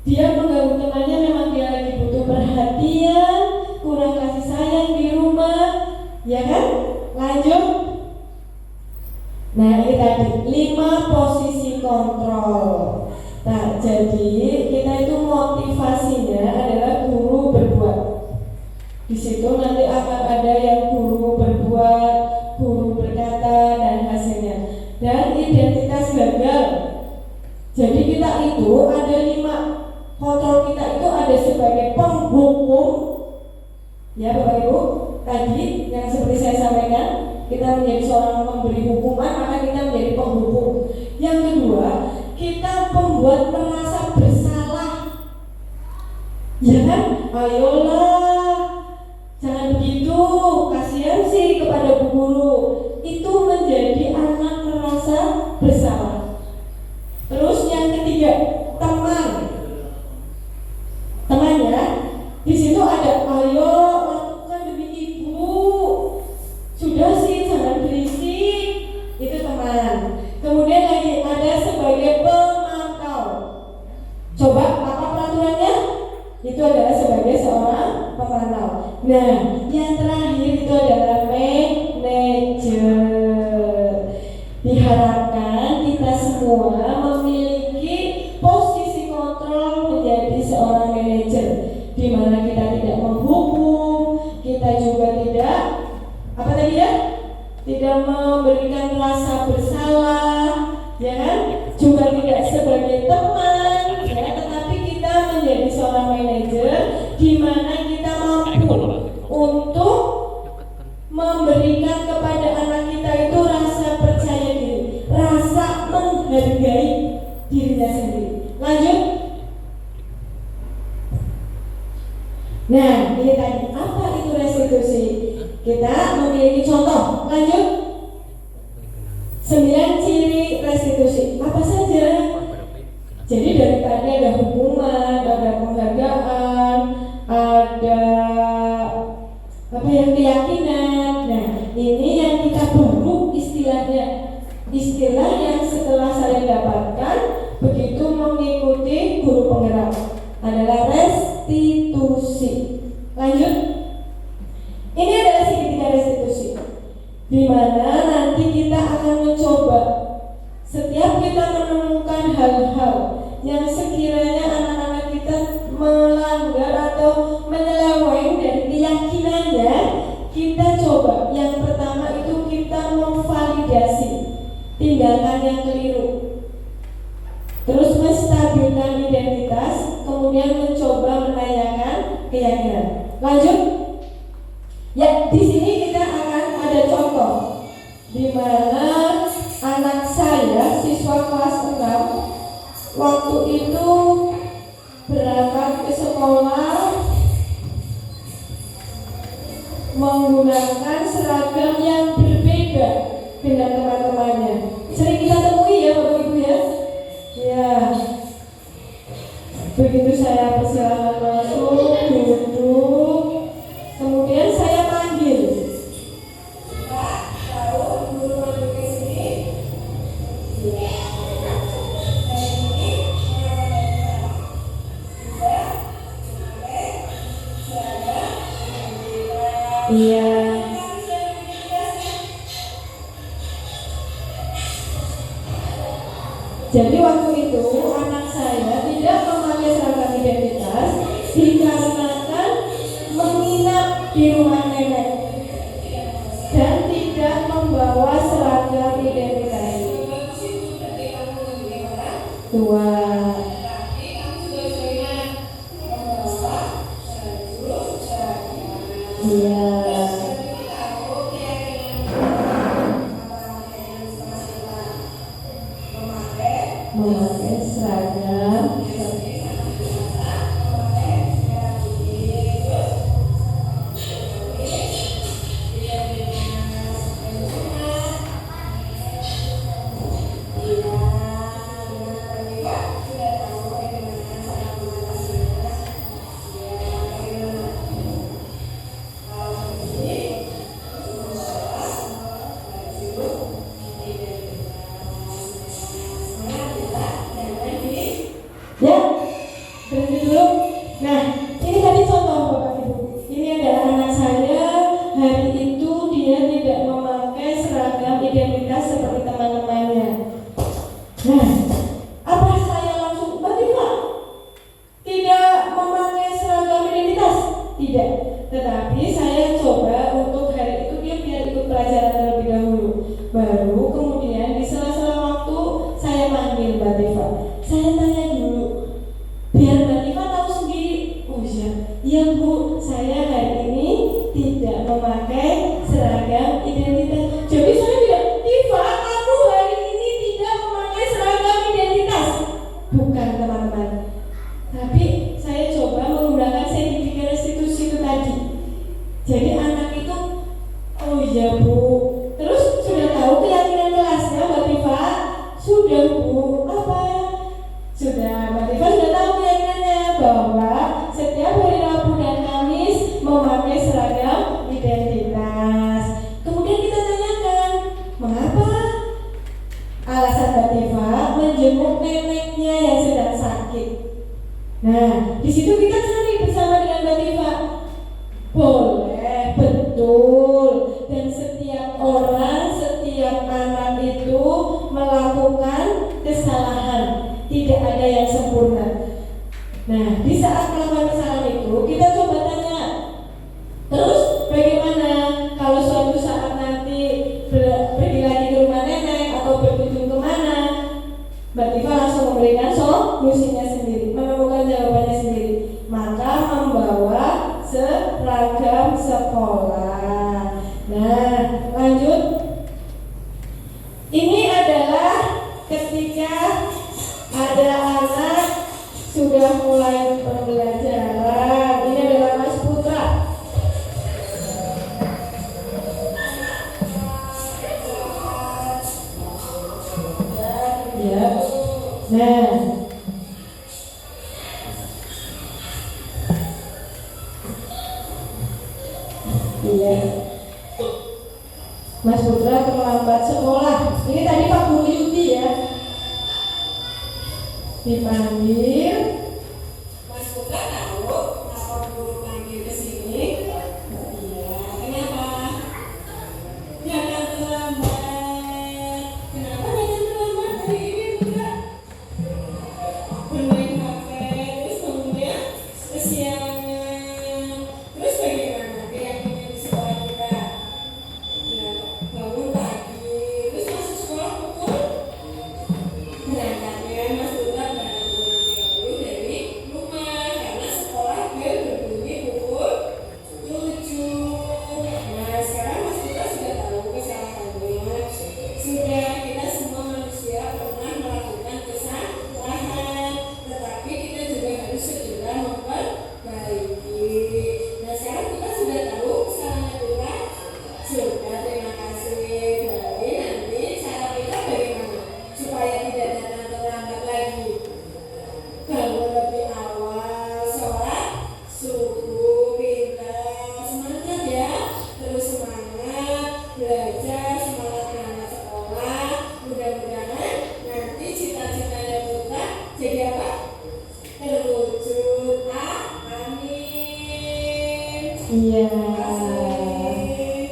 Dia mengganggu temannya, memang dia lagi butuh perhatian, kurang kasih sayang di rumah, ya kan? Lanjut. Nah, ini tadi 5 posisi kontrol. Nah, jadi kita itu motivasinya adalah guru berbuat. Di situ nanti akan ada yang guru berbuat, guru berkata, dan hasilnya. Dan identitas gagal. Jadi kita itu ada 5 kontrol. Kita itu ada sebagai penghukum, ya Bapak Ibu. Tadi yang seperti saya sampaikan, kita menjadi seorang pemberi hukuman, maka kita menjadi penghukum. Yang kedua, kita pembuat merasa bersalah, ya kan? Ayolah, jangan begitu, kasihan sih kepada bu guru. Itu menjadi anak merasa bersalah. Terus yang ketiga, temannya di situ ada, ayo lakukan demi ibu, sudah sih jangan berisik, itu teman. Kemudian lagi ada sebagai pemantau. Coba apa peraturannya? Itu adalah sebagai seorang pemantau. Nah, yang terakhir itu adalah manajer. Diharapkan kita semua memiliki posisi kontrol menjadi seorang manajer, di mana kita tidak menghukum, kita juga tidak apa tadi ya? Tidak memberikan rasa bersalah, ya kan? Juga tidak sebagai teman, ya, tetapi kita menjadi seorang manajer di mana kita mampu untuk memberikan kepada anak kita itu rasa percaya diri, rasa menghargai dirinya sendiri. Lanjut. Nah, ini tadi apa itu restitusi? Kita memiliki contoh. Lanjut. 9 ciri restitusi. Apa saja? Jadi dari tadi ada hukuman, ada penghargaan, ada apa yang keyakinan. Nah, ini yang kita baru istilahnya. Istilah yang setelah saya dapatkan begitu mengikuti guru penggerak adalah restitusi. Lanjut. Ini adalah segitiga restitusi, di mana nanti kita akan mencoba setiap kita menemukan hal-hal yang sekiranya anak-anak kita melanggar atau menyeleweng dari keyakinannya, kita coba. Yang pertama itu kita memvalidasi tindakan yang keliru, terus menstabilkan identitas, kemudian mencoba menanyakan keyakinan. Lanjut. Ya, di sini kita akan ada contoh di mana anak saya, siswa kelas 6, waktu itu berangkat ke sekolah menggunakan seragam yang berbeda dengan teman-temannya. Sering kita temui ya Bapak Ibu ya. Ya. Begitu saya persilakan masuk, duduk, kemudian saya panggil. Lalu guru masuk ke sini. Iya. Jadi waktu itu anak saya tidak memakai seragam identitas dikarenakan menginap di rumah nenek dan tidak membawa seragam identitas. Dua. Iya. Memakai seragam. Ya, berhenti dulu. Nah, ini tadi contoh Bapak Ibu. Ini adalah anak saya. Hari itu dia tidak memakai seragam identitas seperti teman-temannya. Nah, apa saya langsung berarti Pak tidak memakai seragam identitas? Tidak. Tetapi saya coba untuk hari itu dia biar ikut pelajaran terlebih dahulu. Baru kemudian di sela-sela waktu saya manggil Mbak Diva. Saya tanya dulu, biar Mbak Diva tahu sendiri. Oh iya Bu, saya hari ini tidak memakai seragam identitas. Jadi saya tidak, Diva, aku hari ini tidak memakai seragam identitas. Bukan teman-teman. Tapi saya coba menggunakan sertifikat restitusi itu tadi. Jadi anak itu, oh iya Bu. Terus sudah tahu keyakinan kelasnya Mbak Diva? Sudah Bu. Apa? Sudah, Mbak Diva sudah tahu keyakinannya bahwa setiap hari Rabu dan Kamis memakai seragam identitas. Kemudian kita tanyakan, mengapa? Alasan Mbak Diva menjenguk neneknya yang sedang sakit. Nah, di situ kita cari bersama dengan Mbak Diva. Boleh, betul. Dan setiap orang, setiap anak itu melakukan kesalahan. Tidak ada yang sempurna. Nah, di saat melakukan kesalahan itu, kita coba tanya. Terus bagaimana kalau suatu saat nanti pergi lagi ke rumah nenek atau berkunjung kemana? Mbak Diva langsung memberikan solusinya sendiri, menemukan jawabannya sendiri. Maka membawa seragam sekolah. Nah, lanjut. Ini adalah ketika ada anak sudah mulai pembelajaran. Ini adalah Mas Putra. Ya. Nah, iya. Mas Putra terlambat sekolah. Ini tadi Pak Guru Yuti ya. Dipanggil. Mas Putra tahu kenapa guru panggil ke sini? Iya. Kenapa? Ya kan terlambat. Kenapa jangan terlambat hari ini Putra? Bermain HP, terus kemudian kesiangan. Terus bagaimana keyakinan di sekolah kita? Ya, bangun pagi, terus masuk sekolah pukul berangkatnya Mas Putra berangkat 6.30 dari rumah karena sekolah bel berbunyi pukul 7. Nah sekarang Mas Putra sudah tahu kesalahannya. Sudah, kita semua manusia pernah melakukan kesalahan, tetapi kita juga harus segera memperbaiki. Nah sekarang kita sudah tahu kesalahannya Putra. Sudah, terima kasih. Jadi nanti cara kita bagaimana supaya tidak datang terlambat lagi? Bangun lebih awal, sholat subuh, pintar, semangat ya. Terus semangat belajar, semangat berangkat sekolah. Mudah-mudahan nanti cita-citanya Putra jadi apa? Terwujud. Amin. Iya.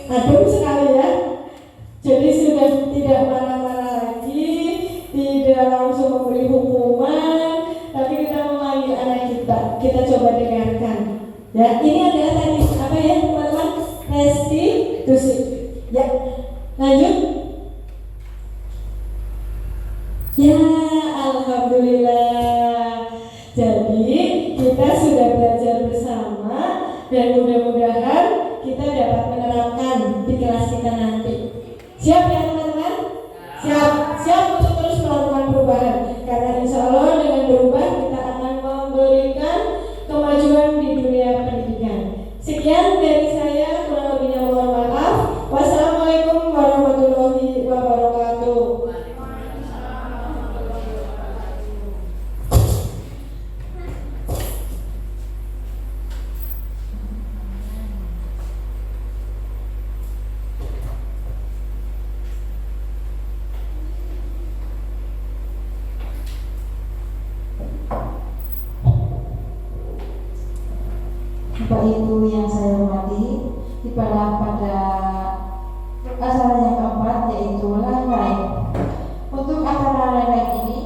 Adem sekali ya. Jadi sudah tidak marah-marah lagi, tidak langsung Lanjut. Ya, alhamdulillah. Jadi kita sudah belajar bersama dan mudah-mudahan kita dapat menerapkan di kelas kita nanti. Siap ya teman-teman? Siap. Siap untuk terus melakukan perubahan. Karena insya Allah dengan berubah kita akan memberikan kemajuan di dunia pendidikan. Sekian dari saya, kurang lebihnya mohon maaf. Wassalamualaikum warahmatullahi wabarakatuh. Bapak Ibu yang saya hormati, tibalah pada acara yang keempat, yaitu lain-lain. Untuk acara lain-lain ini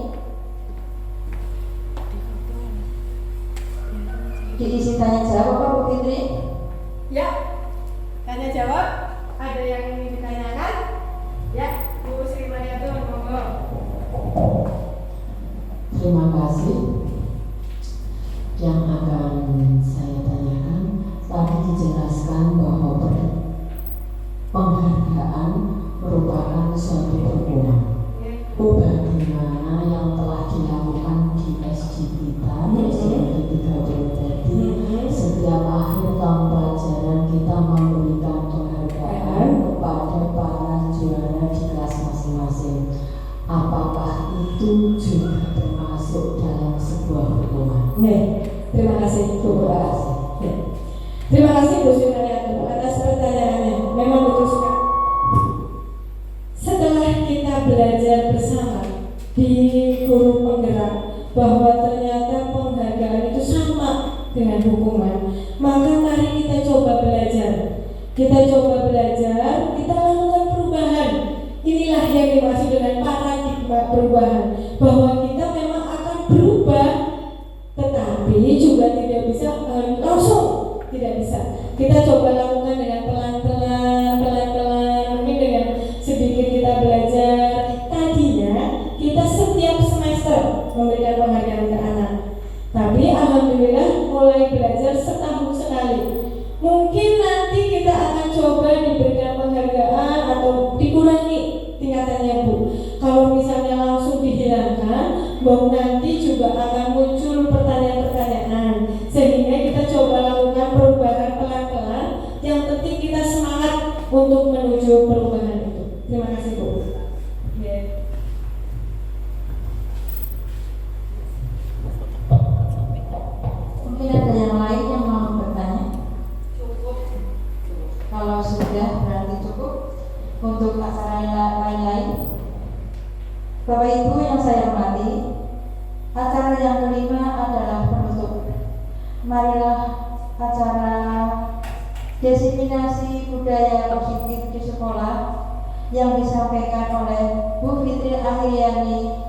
diisi tanya jawab, Pak Bu Fitri. Ya, tanya jawab. Ada yang ingin ditanyakan? Ya, Bu Sri Mariatun, monggo. Terima kasih. Yang akan saya tanyakan, tadi dijelaskan bahwa penghargaan merupakan suatu pertemuan. Bagaimana yang telah dilakukan di SD kita, di SD Negeri 3 Purwodadi, setiap akhir tahun pelajaran kita memberikan penghargaan kepada para juara di kelas masing-masing. Apakah itu juga termasuk dalam sebuah pertemuan? Terima kasih Bu. Terima kasih Bu Sri Mariatun atas pertanyaannya. Memang betul sekali. Setelah kita belajar bersama di guru penggerak bahwa ternyata penghargaan itu sama dengan hukuman, maka mari kita coba belajar. Kita coba belajar, kita lakukan perubahan. Inilah yang dimaksud dengan paradigma perubahan, bahwa kita memang akan berubah, tetapi juga tidak bisa langsung, tidak bisa. Kita coba lakukan dengan pelan-pelan, mungkin dengan sedikit kita belajar. Tadinya kita setiap semester memberikan penghargaan ke anak, tapi alhamdulillah mulai belajar setahun sekali. Mungkin nanti kita akan coba diberikan penghargaan atau dikurangi tingkatannya Bu. Kalau misalnya langsung dihilangkan, bahwa nanti juga akan muncul pertanyaan-pertanyaan, sehingga kita coba lakukan perubahan pelan-pelan. Yang penting kita semangat untuk menuju perubahan itu. Terima kasih Bu. Mungkin ada yang lain yang mau bertanya? Kalau sudah berarti cukup untuk acara lain-lain. Bapak Ibu yang saya hormati, acara yang kelima adalah penutup. Marilah acara diseminasi budaya positif di sekolah yang disampaikan oleh Bu Fitri Ahyani.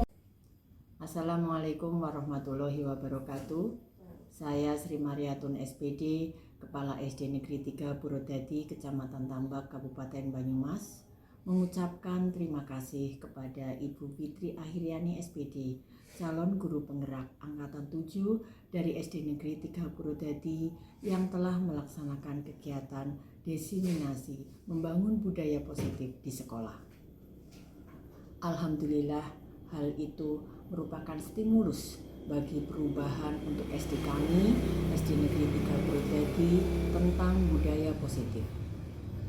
Assalamualaikum warahmatullahi wabarakatuh. Saya Sri Mariatun SPD, Kepala SD Negeri 3 Purwodadi, Kecamatan Tambak, Kabupaten Banyumas, mengucapkan terima kasih kepada Ibu Fitri Ahyani SPD, calon guru penggerak Angkatan 7 dari SD Negeri 3 Purwodadi yang telah melaksanakan kegiatan diseminasi membangun budaya positif di sekolah. Alhamdulillah, hal itu merupakan stimulus bagi perubahan untuk SD kami, SD Negeri 3 Purwodadi, tentang budaya positif.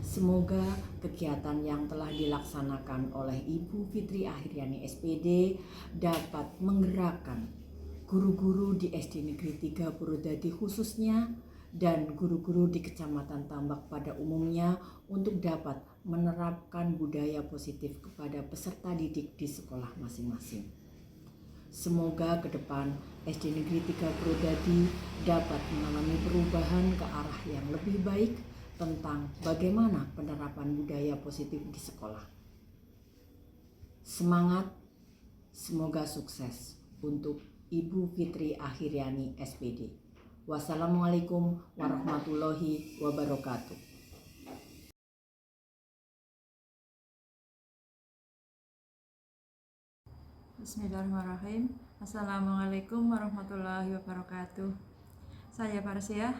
Semoga kegiatan yang telah dilaksanakan oleh Ibu Fitri Ahyani SPD dapat menggerakkan guru-guru di SD Negeri 3 Purwodadi khususnya dan guru-guru di Kecamatan Tambak pada umumnya untuk dapat menerapkan budaya positif kepada peserta didik di sekolah masing-masing. Semoga ke depan SD Negeri 3 Purwodadi dapat mengalami perubahan ke arah yang lebih baik tentang bagaimana penerapan budaya positif di sekolah. Semangat, semoga sukses untuk Ibu Fitri Ahyani SPD. Wassalamualaikum warahmatullahi wabarakatuh. Bismillahirrahmanirrahim. Assalamualaikum warahmatullahi wabarakatuh. Saya Parsiah,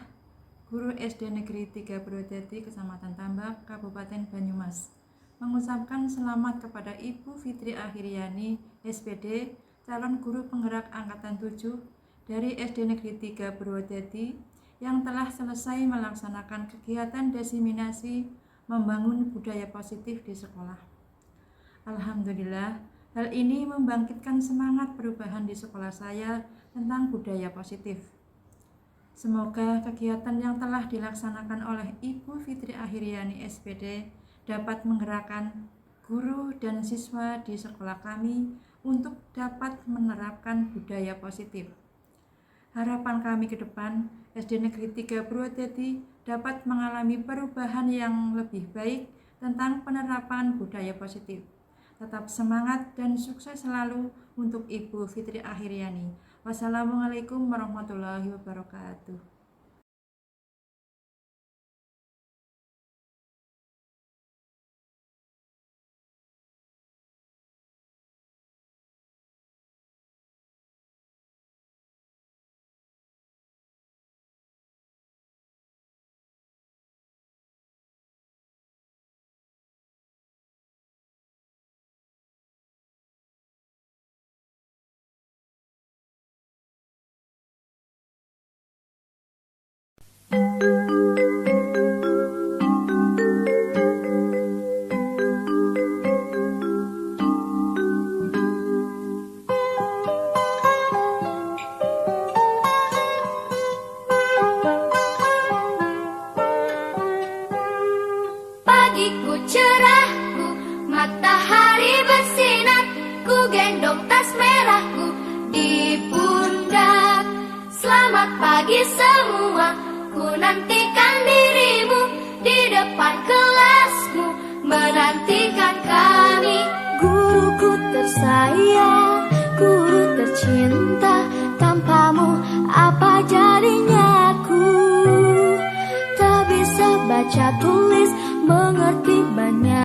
guru SD Negeri 3 Purwodadi, Kecamatan Tambak, Kabupaten Banyumas, mengucapkan selamat kepada Ibu Fitri Akhiriani, SPD, calon guru penggerak Angkatan 7 dari SD Negeri 3 Purwodadi yang telah selesai melaksanakan kegiatan diseminasi membangun budaya positif di sekolah. Alhamdulillah, hal ini membangkitkan semangat perubahan di sekolah saya tentang budaya positif. Semoga kegiatan yang telah dilaksanakan oleh Ibu Fitri Akhiriani SPD dapat menggerakkan guru dan siswa di sekolah kami untuk dapat menerapkan budaya positif. Harapan kami ke depan, SD Negeri 3 Purwodadi dapat mengalami perubahan yang lebih baik tentang penerapan budaya positif. Tetap semangat dan sukses selalu untuk Ibu Fitri Akhiriani. Wassalamualaikum warahmatullahi wabarakatuh. Pagiku cerahku, matahari bersinar, ku gendong tas merahku di pundak. Selamat pagi semua, ku nantikan dirimu di depan kelasmu, menantikan kami. Guruku tersayang, guru tercinta, tanpamu apa jadinya aku? Tak bisa baca tulis